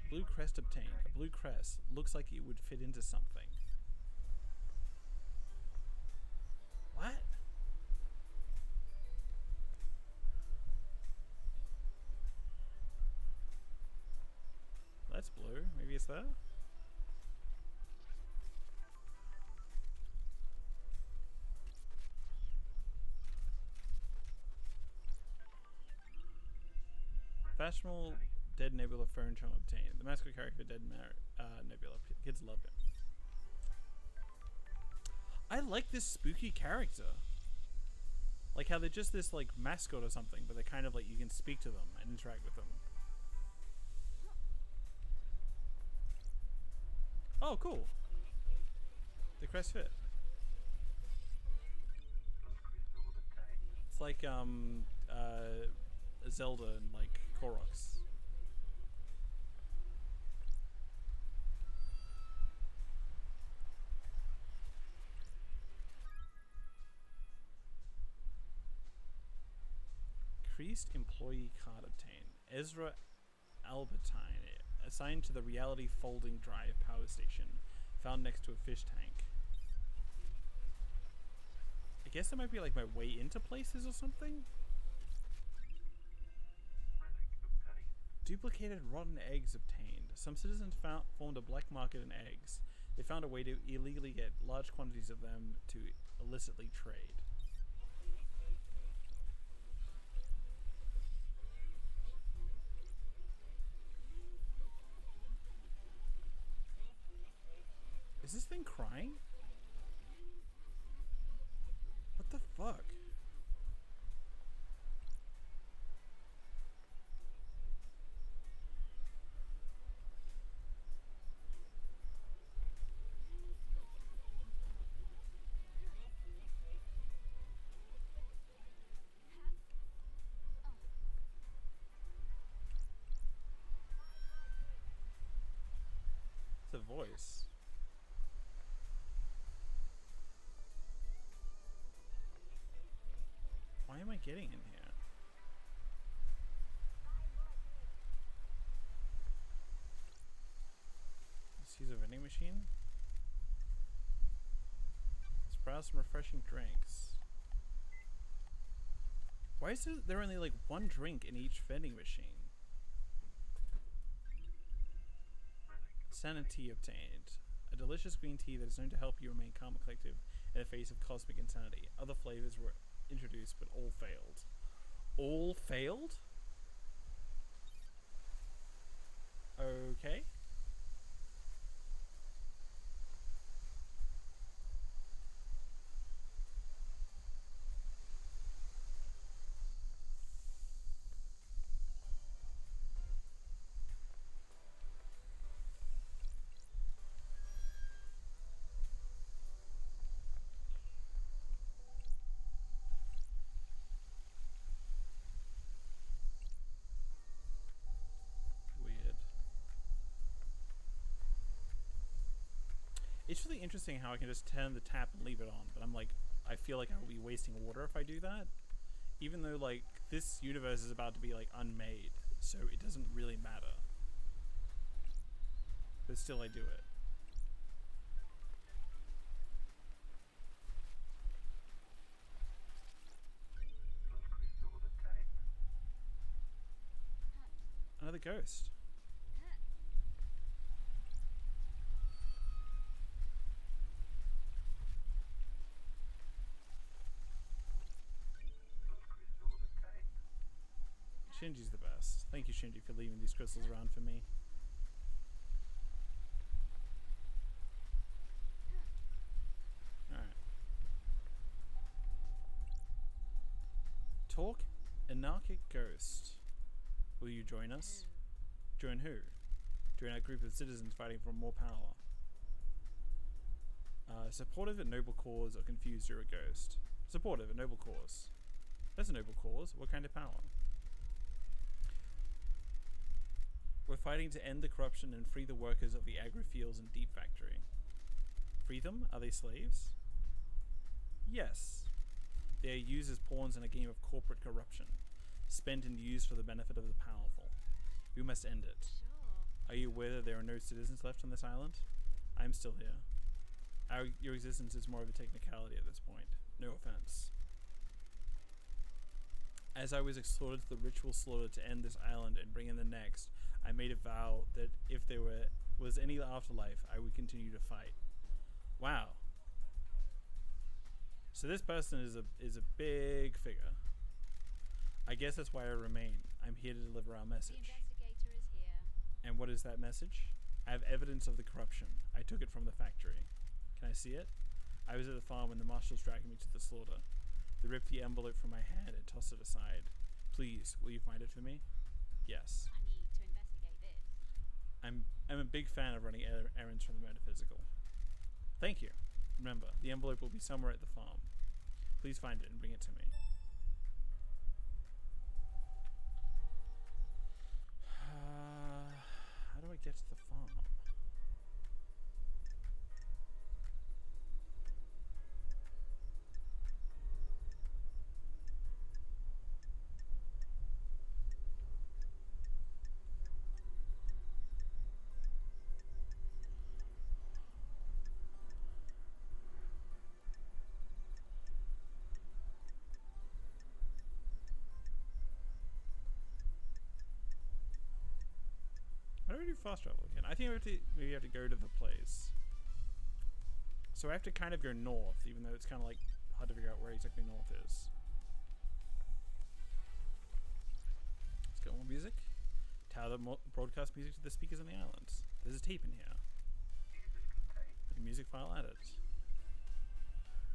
Blue crest obtained. A blue crest looks like it would fit into something. What? That's blue. Maybe it's there? Fashionable Dead Nebula phone charm obtained. The mascot character Dead Nebula. Kids love him. I like this spooky character. Like how they're just this like mascot or something, but they're kind of like you can speak to them and interact with them. Oh, cool. The crest fit. It's like Zelda and like Koroks. Increased employee card obtained. Ezra Albertine, assigned to the Reality Folding Drive power station, found next to a fish tank. I guess that might be like my way into places or something? Duplicated rotten eggs obtained. Some citizens formed a black market in eggs. They found a way to illegally get large quantities of them to illicitly trade. Is this thing crying? What the fuck? It's a voice. Why am I getting in here? Let's use a vending machine. Let's browse some refreshing drinks. Why is there only like one drink in each vending machine? Sanity obtained. A delicious green tea that is known to help you remain calm and collective in the face of cosmic insanity. Other flavors were introduced, but all failed. All failed? Okay. It's really interesting how I can just turn the tap and leave it on, but I'm like, I feel like I will be wasting water if I do that. Even though, like, this universe is about to be, like, unmade, so it doesn't really matter. But still, I do it. Another ghost. Shinji's the best. Thank you, Shinji, for leaving these crystals around for me. Alright. Talk anarchic ghost. Will you join us? Join who? Join our group of citizens fighting for more power. Supportive and noble cause, or confused, you're a ghost. Supportive, a noble cause. That's a noble cause. What kind of power? We're fighting to end the corruption and free the workers of the agri-fields and deep factory. Free them? Are they slaves? Yes. They are used as pawns in a game of corporate corruption, spent and used for the benefit of the powerful. We must end it. Sure. Are you aware that there are no citizens left on this island? I'm still here. Your existence is more of a technicality at this point. No offense. As I was exhorted to the ritual slaughter to end this island and bring in the next, I made a vow that if there was any afterlife, I would continue to fight. Wow. So this person is a big figure. I guess that's why I remain. I'm here to deliver our The message. investigator is here. And what is that message? I have evidence of the corruption. I took it from the factory. Can I see it? I was at the farm when the marshals dragged me to the slaughter. They ripped the envelope from my hand and tossed it aside. Please, will you find it for me? Yes. I need to investigate this. I'm a big fan of running errands from the metaphysical. Thank you. Remember, the envelope will be somewhere at the farm. Please find it and bring it to me. How do I get to the farm? How do we do fast travel again? I think we have to go to the place. So I have to kind of go north, even though it's kind of like hard to figure out where exactly north is. Let's go more music. Tower broadcast music to the speakers on the islands. There's a tape in here. A music file added.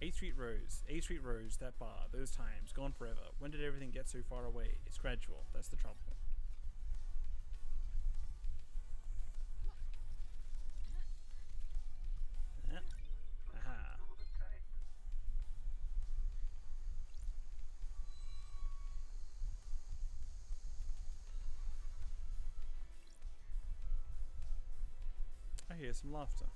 8th Street Rose. 8th Street Rose, that bar, those times, gone forever. When did everything get so far away? It's gradual. That's the trouble. Aha. I hear some laughter.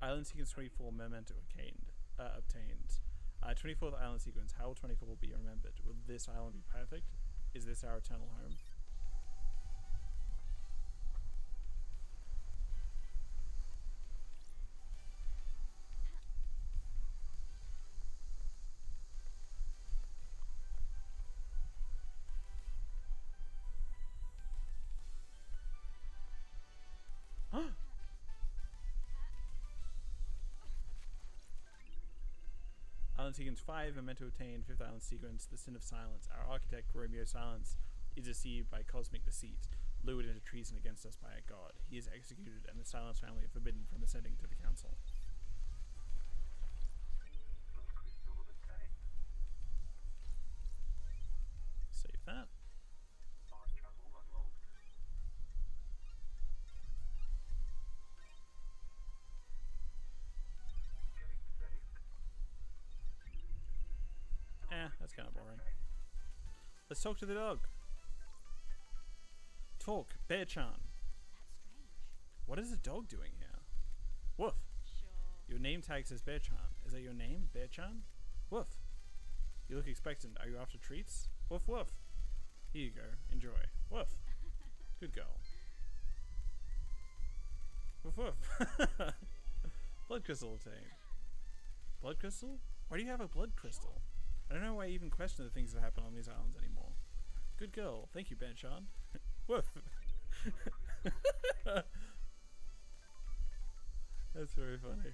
Island sequence 24 memento obtained. 24th island sequence. How will 24 be remembered? Will this island be perfect? Is this our eternal home? Island sequence 5, memento obtained. 5th island sequence, the sin of silence. Our architect, Romeo Silence, is deceived by cosmic deceit, lured into treason against us by a god. He is executed, and the Silence family are forbidden from ascending to the council. Save that. That's kind of boring. Let's talk to the dog. Talk, Bear-chan. That's strange. What is the dog doing here? Woof. Sure. Your name tag says Bear-chan. Is that your name, Bear-chan? Woof. You look expectant. Are you after treats? Woof woof. Here you go. Enjoy. Woof. Good girl. Woof woof. Blood crystal obtained. Blood crystal? Why do you have a blood crystal? I don't know why I even question the things that happen on these islands anymore. Good girl. Thank you, Banshan. Woof. That's very funny.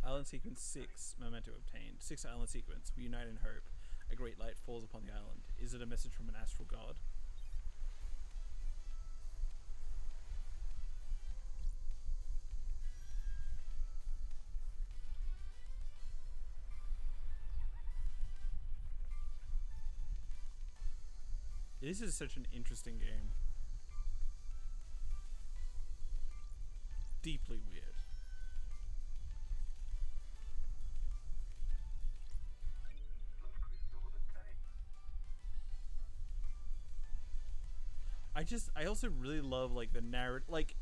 Island sequence 6, memento obtained. 6 island sequence. We unite in hope. A great light falls upon the island. Is it a message from an astral god? This is such an interesting game. Deeply weird. I also really love like the narrative. Like,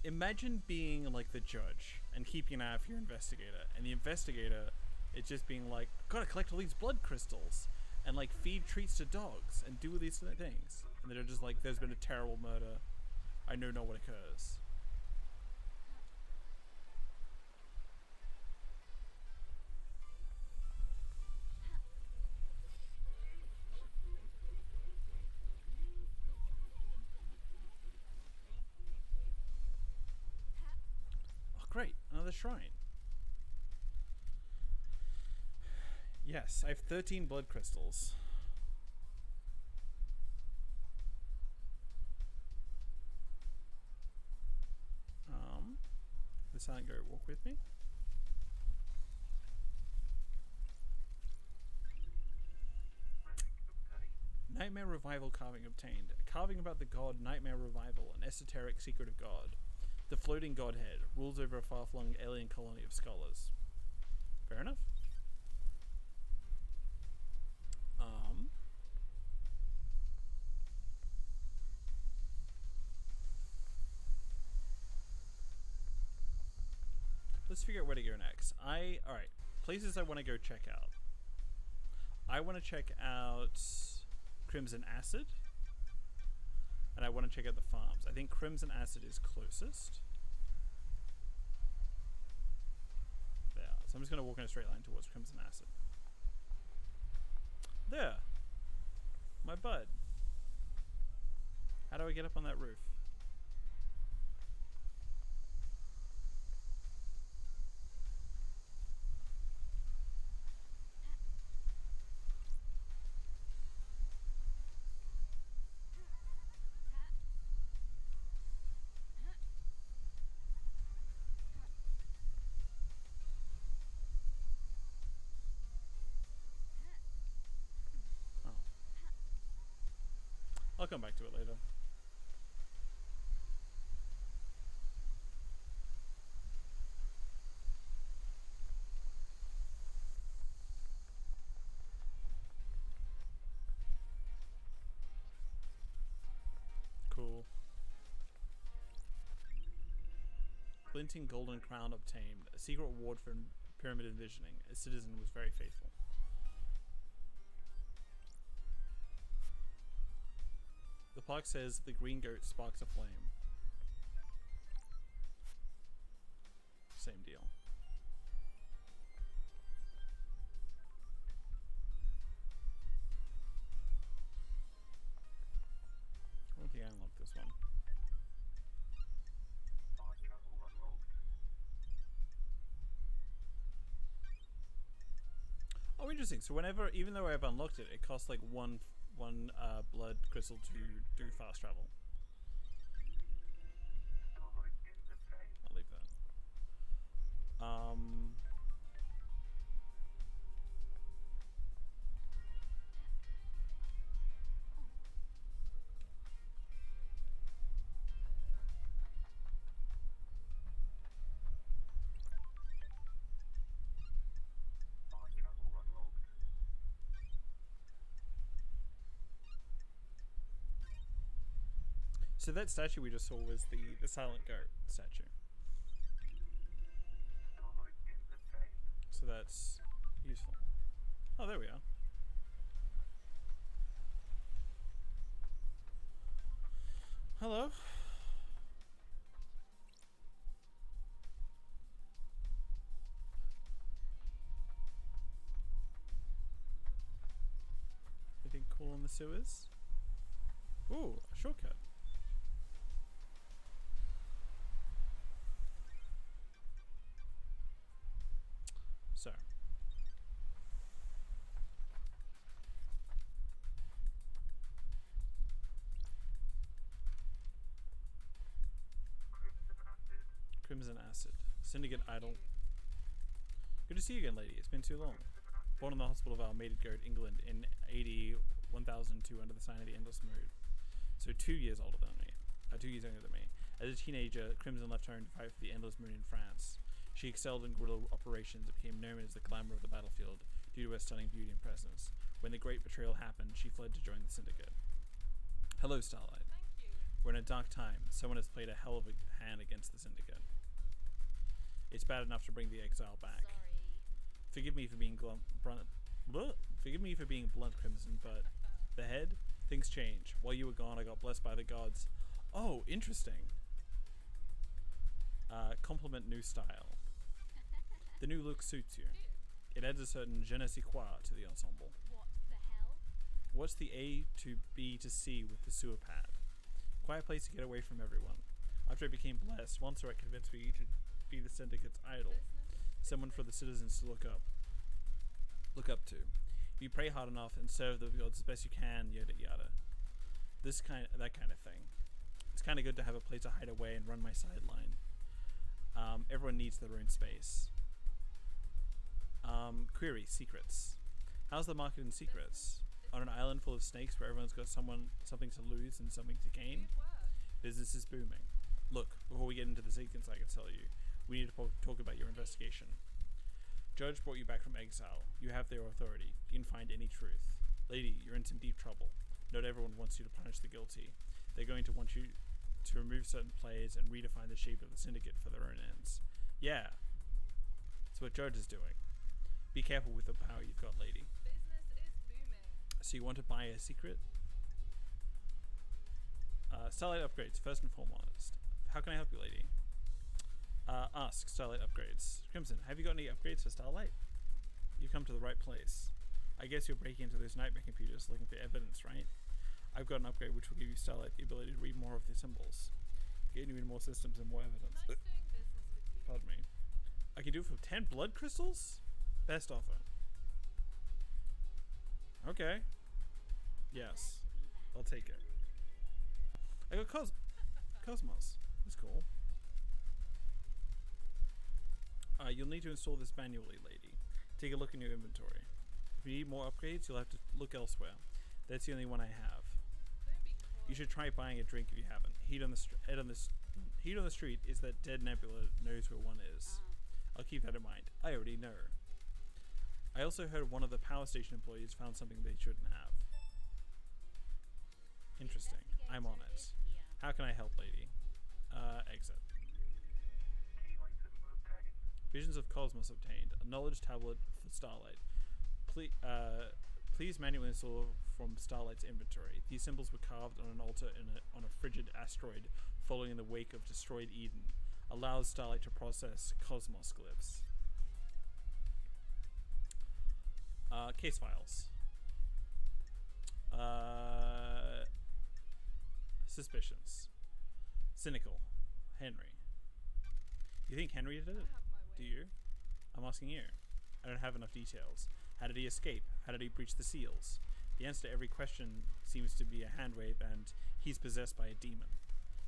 imagine being like the judge and keeping an eye out for your investigator, and the investigator is just being like, gotta collect all these blood crystals and like feed treats to dogs and do all these things, and they're just like, there's been a terrible murder. I know not what occurs. Great, another shrine. Yes, I have 13 blood crystals. The silent goat, walk with me. Nightmare Revival carving obtained. A carving about the god Nightmare Revival, an esoteric secret of God. The floating godhead rules over a far-flung alien colony of scholars. Fair enough. Let's figure out where to go next. Alright, places I want to go check out. I want to check out Crimson Acid. And I want to check out the farms. I think Crimson Acid is closest. There. So I'm just going to walk in a straight line towards Crimson Acid. There. My bud. How do I get up on that roof? I'll come back to it later. Cool. Glinting golden crown obtained. A secret reward for pyramid envisioning. A citizen was very faithful. The plaque says the green goat sparks a flame. Same deal. I don't think I unlocked this one. Oh, interesting. So whenever, even though I've unlocked it, it costs like one blood crystal to do fast travel. I'll leave that. So that statue we just saw was the silent goat statue. So that's useful. Oh, there we are. Hello. Anything cool in the sewers? Ooh, a shortcut. So. Crimson Acid. Syndicate Idol. Good to see you again, lady. It's been too long. Born in the hospital of our mated goat, England, in AD 1002 under the sign of the Endless Moon. So 2 years older than me. 2 years younger than me. As a teenager, Crimson left home to fight for the Endless Moon in France. She excelled in guerrilla operations and became known as the glamour of the battlefield due to her stunning beauty and presence. When the Great Betrayal happened, she fled to join the Syndicate. Hello, Starlight. Thank you. We're in a dark time. Someone has played a hell of a hand against the Syndicate. It's bad enough to bring the exile back. Sorry. Forgive me for being forgive me for being blunt, Crimson, but the head, things change. While you were gone, I got blessed by the gods. Oh, interesting. Compliment new style. The new look suits you. It adds a certain je ne sais quoi to the ensemble. What the hell? What's the A to B to C with the sewer pad? Quiet place to get away from everyone. After I became blessed, Montserrat convinced me to be the Syndicate's idol. Someone for the citizens to look up to. If you pray hard enough and serve the gods as best you can, yada yada. That kind of thing. It's kind of good to have a place to hide away and run my sideline. Everyone needs their own space. Query, secrets. How's the market in secrets? On an island full of snakes where everyone's got something to lose and something to gain? Good work. Business is booming. Look, before we get into the sequence, I can tell you, we need to talk about your investigation. Judge brought you back from exile. You have their authority. You can find any truth. Lady, you're in some deep trouble. Not everyone wants you to punish the guilty. They're going to want you to remove certain players and redefine the shape of the Syndicate for their own ends. Yeah. That's what Judge is doing. Be careful with the power you've got, lady. Business is booming. So you want to buy a secret? Starlight Upgrades, first and foremost. How can I help you, lady? Ask Starlight Upgrades. Crimson, have you got any upgrades for Starlight? You come to the right place. I guess you're breaking into those nightmare computers looking for evidence, right? I've got an upgrade which will give you Starlight the ability to read more of the symbols. Getting you in more systems and more evidence. Nice doing business with you. Pardon me. I can do it for 10 blood crystals? Best offer. Okay. Yes. I'll take it. I got Cosmos. That's cool. You'll need to install this manually, lady. Take a look in your inventory. If you need more upgrades, you'll have to look elsewhere. That's the only one I have. Don't be You should try buying a drink if you haven't. Heat on the street is that dead Nebula knows where one is. I'll keep that in mind. I already know. I also heard one of the power station employees found something they shouldn't have. Interesting. I'm on it. How can I help, lady? Exit. Visions of Cosmos obtained. A knowledge tablet for Starlight. Please manually install from Starlight's inventory. These symbols were carved on an altar on a frigid asteroid following in the wake of destroyed Eden. Allows Starlight to process Cosmos glyphs. Case files. Suspicions. Cynical. Henry. You think Henry did it? I have my Do way. you? I'm asking you. I don't have enough details. How did he escape? How did he breach the seals? The answer to every question seems to be a hand wave and he's possessed by a demon.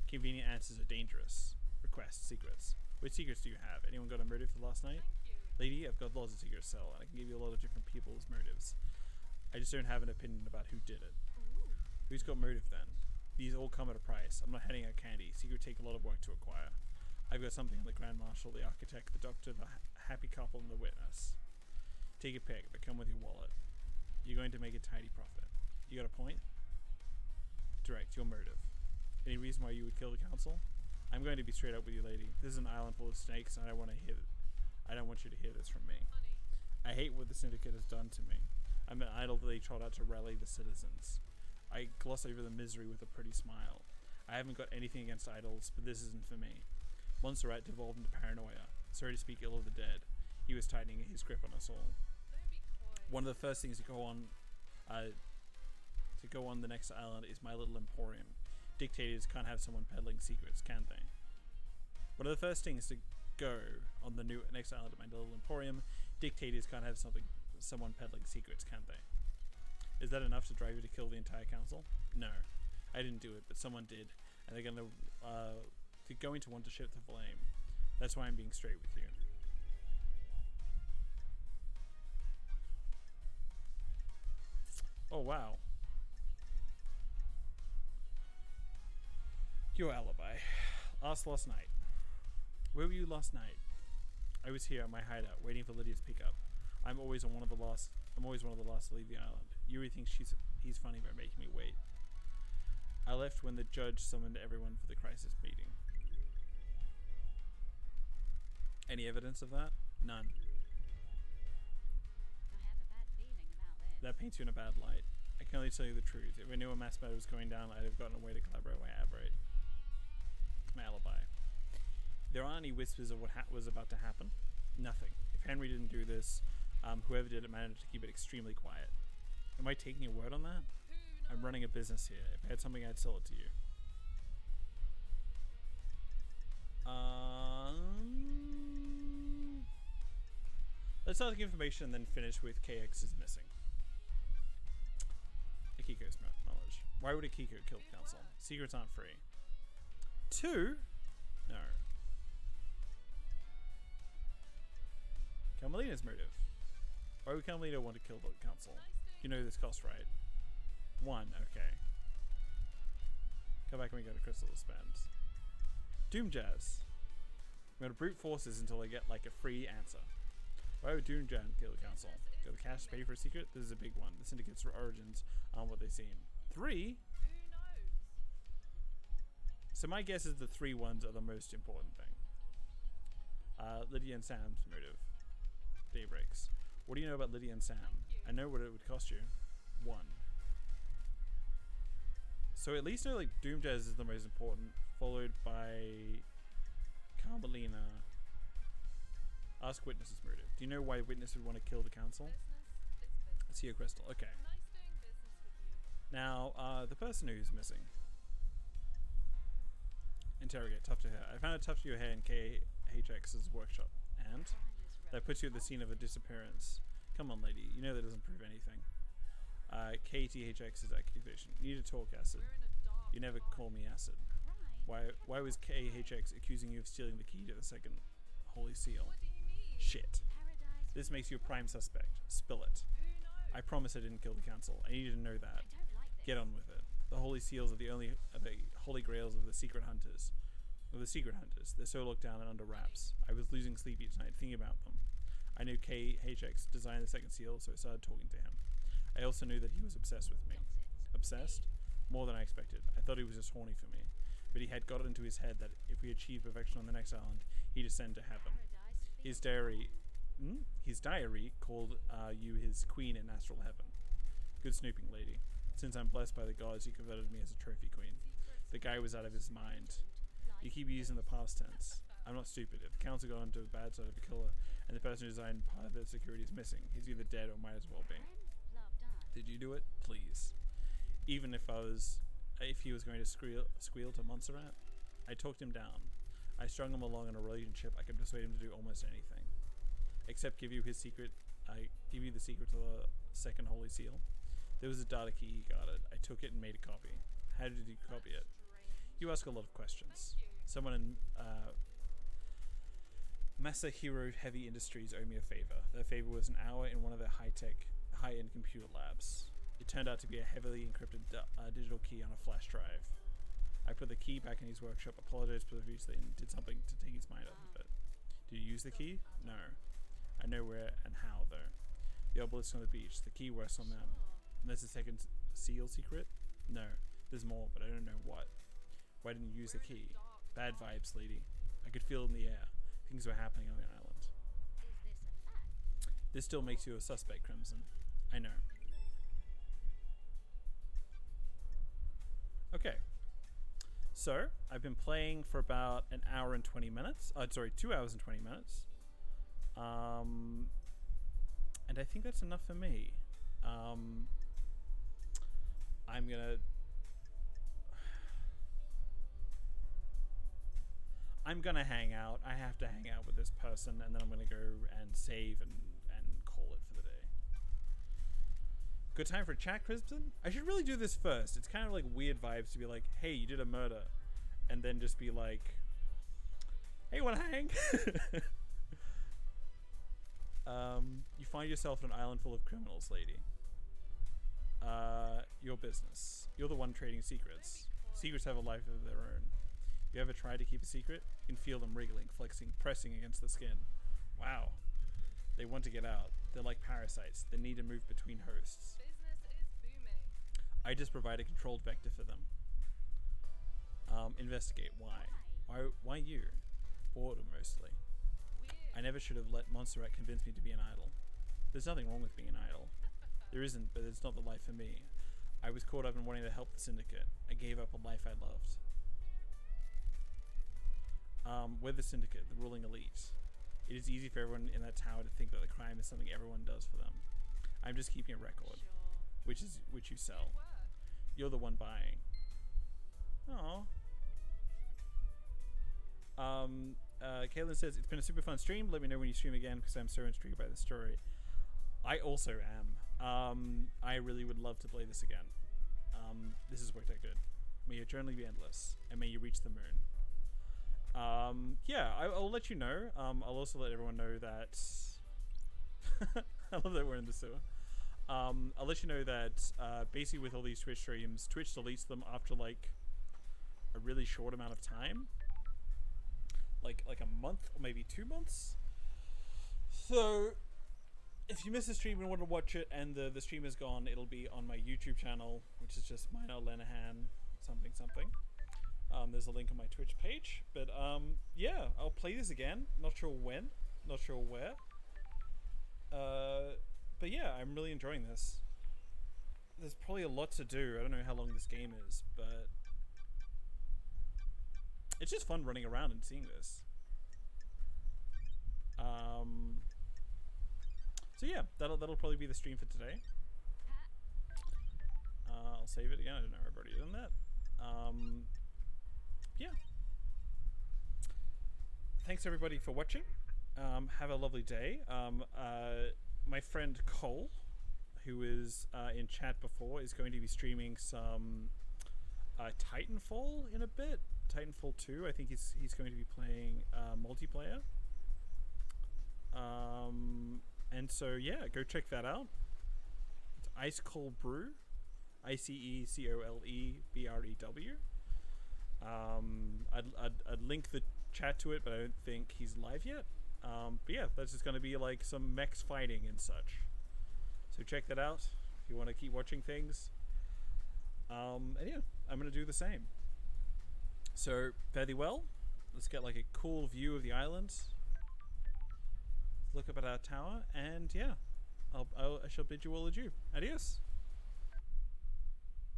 Convenient answers are dangerous. Request secrets. Which secrets do you have? Anyone got a motive for last night? Thank you. Lady, I've got lots of secrets to sell and I can give you a lot of different people's motives. I just don't have an opinion about who did it. Who's got motive then? These all come at a price. I'm not handing out candy. Secrets take a lot of work to acquire. I've got something on the Grand Marshal, the Architect, the Doctor, the Happy Couple, and the Witness. Take a pick, but come with your wallet. You're going to make a tidy profit. You got a point? Direct, your motive. Any reason why you would kill the council? I'm going to be straight up with you, lady. This is an island full of snakes, and I don't want you to hear this from me. Honey. I hate what the Syndicate has done to me. I'm an idol that they trot out to rally the citizens. I gloss over the misery with a pretty smile. I haven't got anything against idols, but this isn't for me. Montserrat devolved into paranoia. Sorry to speak ill of the dead. He was tightening his grip on us all. Don't be coy. One of the first things to go on the next island is my little emporium. Dictators can't have someone peddling secrets, can they? One of the first things to go on the next island at my little emporium. Dictators can't have someone peddling secrets, can they? Is that enough to drive you to kill the entire council? No, I didn't do it, but someone did, and they're going to want to shift the blame. That's why I'm being straight with you. Oh wow. Your alibi. Last night. Where were you last night? I was here at my hideout, waiting for Lydia's pickup. I'm always one of the last to leave the island. Yuri thinks he's funny by making me wait. I left when the judge summoned everyone for the crisis meeting. Any evidence of that? None. I have a bad feeling about this. That paints you in a bad light. I can only tell you the truth. If I knew a mass murder was going down, I'd have gotten a way to collaborate my aberrate. My alibi. There aren't any whispers of what was about to happen. Nothing. If Henry didn't do this, whoever did it managed to keep it extremely quiet. Am I taking your word on that? Who I'm running a business here. If I had something, I'd sell it to you. Let's start the information and then finish with KX is missing. Akiko's knowledge. Why would Akiko kill the council? Secrets aren't free. 2? No. Carmelina's motive. Why would Carmelina want to kill the council? You know this cost, right? 1, okay. Come back when we go to Crystal to spend. Doom Jazz. I'm gonna brute forces until I get like a free answer. Why would Doom Jazz kill the council? Got the cash to pay for a secret? This is a big one. The syndicate's origins aren't what they seem. 3? Who knows? So my guess is the 3 ones are the most important thing. Lydia and Sam's motive. Daybreaks. What do you know about Lydia and Sam? I know what it would cost you. 1. So at least know like Doom Jazz is the most important, followed by Carmelina. Ask Witness's motive. Do you know why Witness would want to kill the council? Business is business. See your crystal. Okay. Nice doing business with you. Now, the person who's missing. Interrogate. Tough to hair. I found a tuft to your hair in KHX's workshop. And? That puts you at the scene of a disappearance. Come on, lady. You know that doesn't prove anything. KTHX's accusation. Need to talk, Acid. We're in a dark You never call me Acid. Why was KHX accusing you of stealing the key to the second Holy Seal? What do you mean? Shit. This makes you a prime suspect. Spill it. Who knows? I promise I didn't kill the council. I need you to know that. Get on with it. The Holy Seals are the holy grails of the secret hunters. They're so looked down and under wraps. I was losing sleep each night thinking about them. I knew KHX designed the second seal, so I started talking to him. I also knew that he was obsessed with me. Obsessed? More than I expected. I thought he was just horny for me. But he had got it into his head that if we achieved perfection on the next island, he'd ascend to heaven. His diary called you his queen in astral heaven. Good snooping, lady. Since I'm blessed by the gods, you converted me as a trophy queen. The guy was out of his mind. You keep using the past tense. I'm not stupid. If the council got onto the bad side of a killer, and the person who designed part of their security is missing, he's either dead or might as well be. Did you do it? Please. Even if he was going to squeal to Montserrat, I talked him down. I strung him along in a relationship. I could persuade him to do almost anything, except give you his secret. I give you the secret to the second Holy Seal. There was a data key he guarded. I took it and made a copy. How did you copy it? You ask a lot of questions. Someone in Masahiro Heavy Industries owed me a favor. That favor was an hour in one of their high-end computer labs. It turned out to be a heavily encrypted digital key on a flash drive. I put the key back in his workshop, apologized profusely, and did something to take his mind off of it. Did you use the key? No. I know where and how, though. The obelisk on the beach. The key works on them. And there's a second seal secret? No. There's more, but I don't know what. Why didn't you use the key? Bad vibes, lady. I could feel it in the air. Things were happening on the island. This still makes you a suspect, Crimson. I know. Okay. So, I've been playing for about an hour and 20 minutes. Sorry, 2 hours and 20 minutes. And I think that's enough for me. I'm gonna hang out. I have to hang out with this person, and then I'm gonna go and save and call it for the day. Good time for a chat, Crisbon? I should really do this first. It's kind of like weird vibes to be like, hey, you did a murder. And then just be like, hey, wanna hang? You find yourself on an island full of criminals, lady. Your business. You're the one trading secrets. Secrets have a life of their own. You ever tried to keep a secret? You can feel them wriggling, flexing, pressing against the skin. Wow. They want to get out. They're like parasites. They need to move between hosts. Business is booming. I just provide a controlled vector for them. Investigate. Why? Why you? Boredom, mostly. Weird. I never should have let Montserrat convince me to be an idol. There's nothing wrong with being an idol. There isn't, but it's not the life for me. I was caught up in wanting to help the syndicate. I gave up a life I loved. We're the syndicate, the ruling elite. It is easy for everyone in that tower to think that the crime is something everyone does for them. I'm just keeping a record, Sure. which you sell. Work. You're the one buying. Aww. Caitlin says, it's been a super fun stream. Let me know when you stream again because I'm so intrigued by the story. I also am. I really would love to play this again. This has worked out good. May your journey be endless, and may you reach the moon. Yeah, I'll let you know. I'll also let everyone know that... I love that we're in the sewer. I'll let you know that basically with all these Twitch streams, Twitch deletes them after like a really short amount of time. Like a month or maybe 2 months. So if you miss a stream and want to watch it and the stream is gone, it'll be on my YouTube channel, which is just Minor Lenahan something. There's a link on my Twitch page. But yeah, I'll play this again. Not sure when, not sure where. But yeah, I'm really enjoying this. There's probably a lot to do. I don't know how long this game is, but it's just fun running around and seeing this. So yeah, that'll probably be the stream for today. I'll save it again. I don't know if I've already done that. Yeah. Thanks everybody for watching. Have a lovely day. My friend Cole, who is in chat before, is going to be streaming some Titanfall in a bit. Titanfall 2. I think he's going to be playing multiplayer. And so yeah, go check that out. It's Ice Cold Brew, ICECOLEBREW. I'd link the chat to it, but I don't think he's live yet. But yeah, that's just going to be like some mechs fighting and such. So check that out if you want to keep watching things. And yeah, I'm going to do the same. So, fare thee well. Let's get like a cool view of the island. Look up at our tower, and yeah, I shall bid you all adieu. Adios.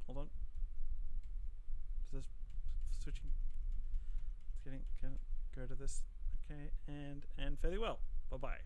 Hold on. Is this switching? It's getting. Can it go to this? Okay, and fare thee well. Bye bye.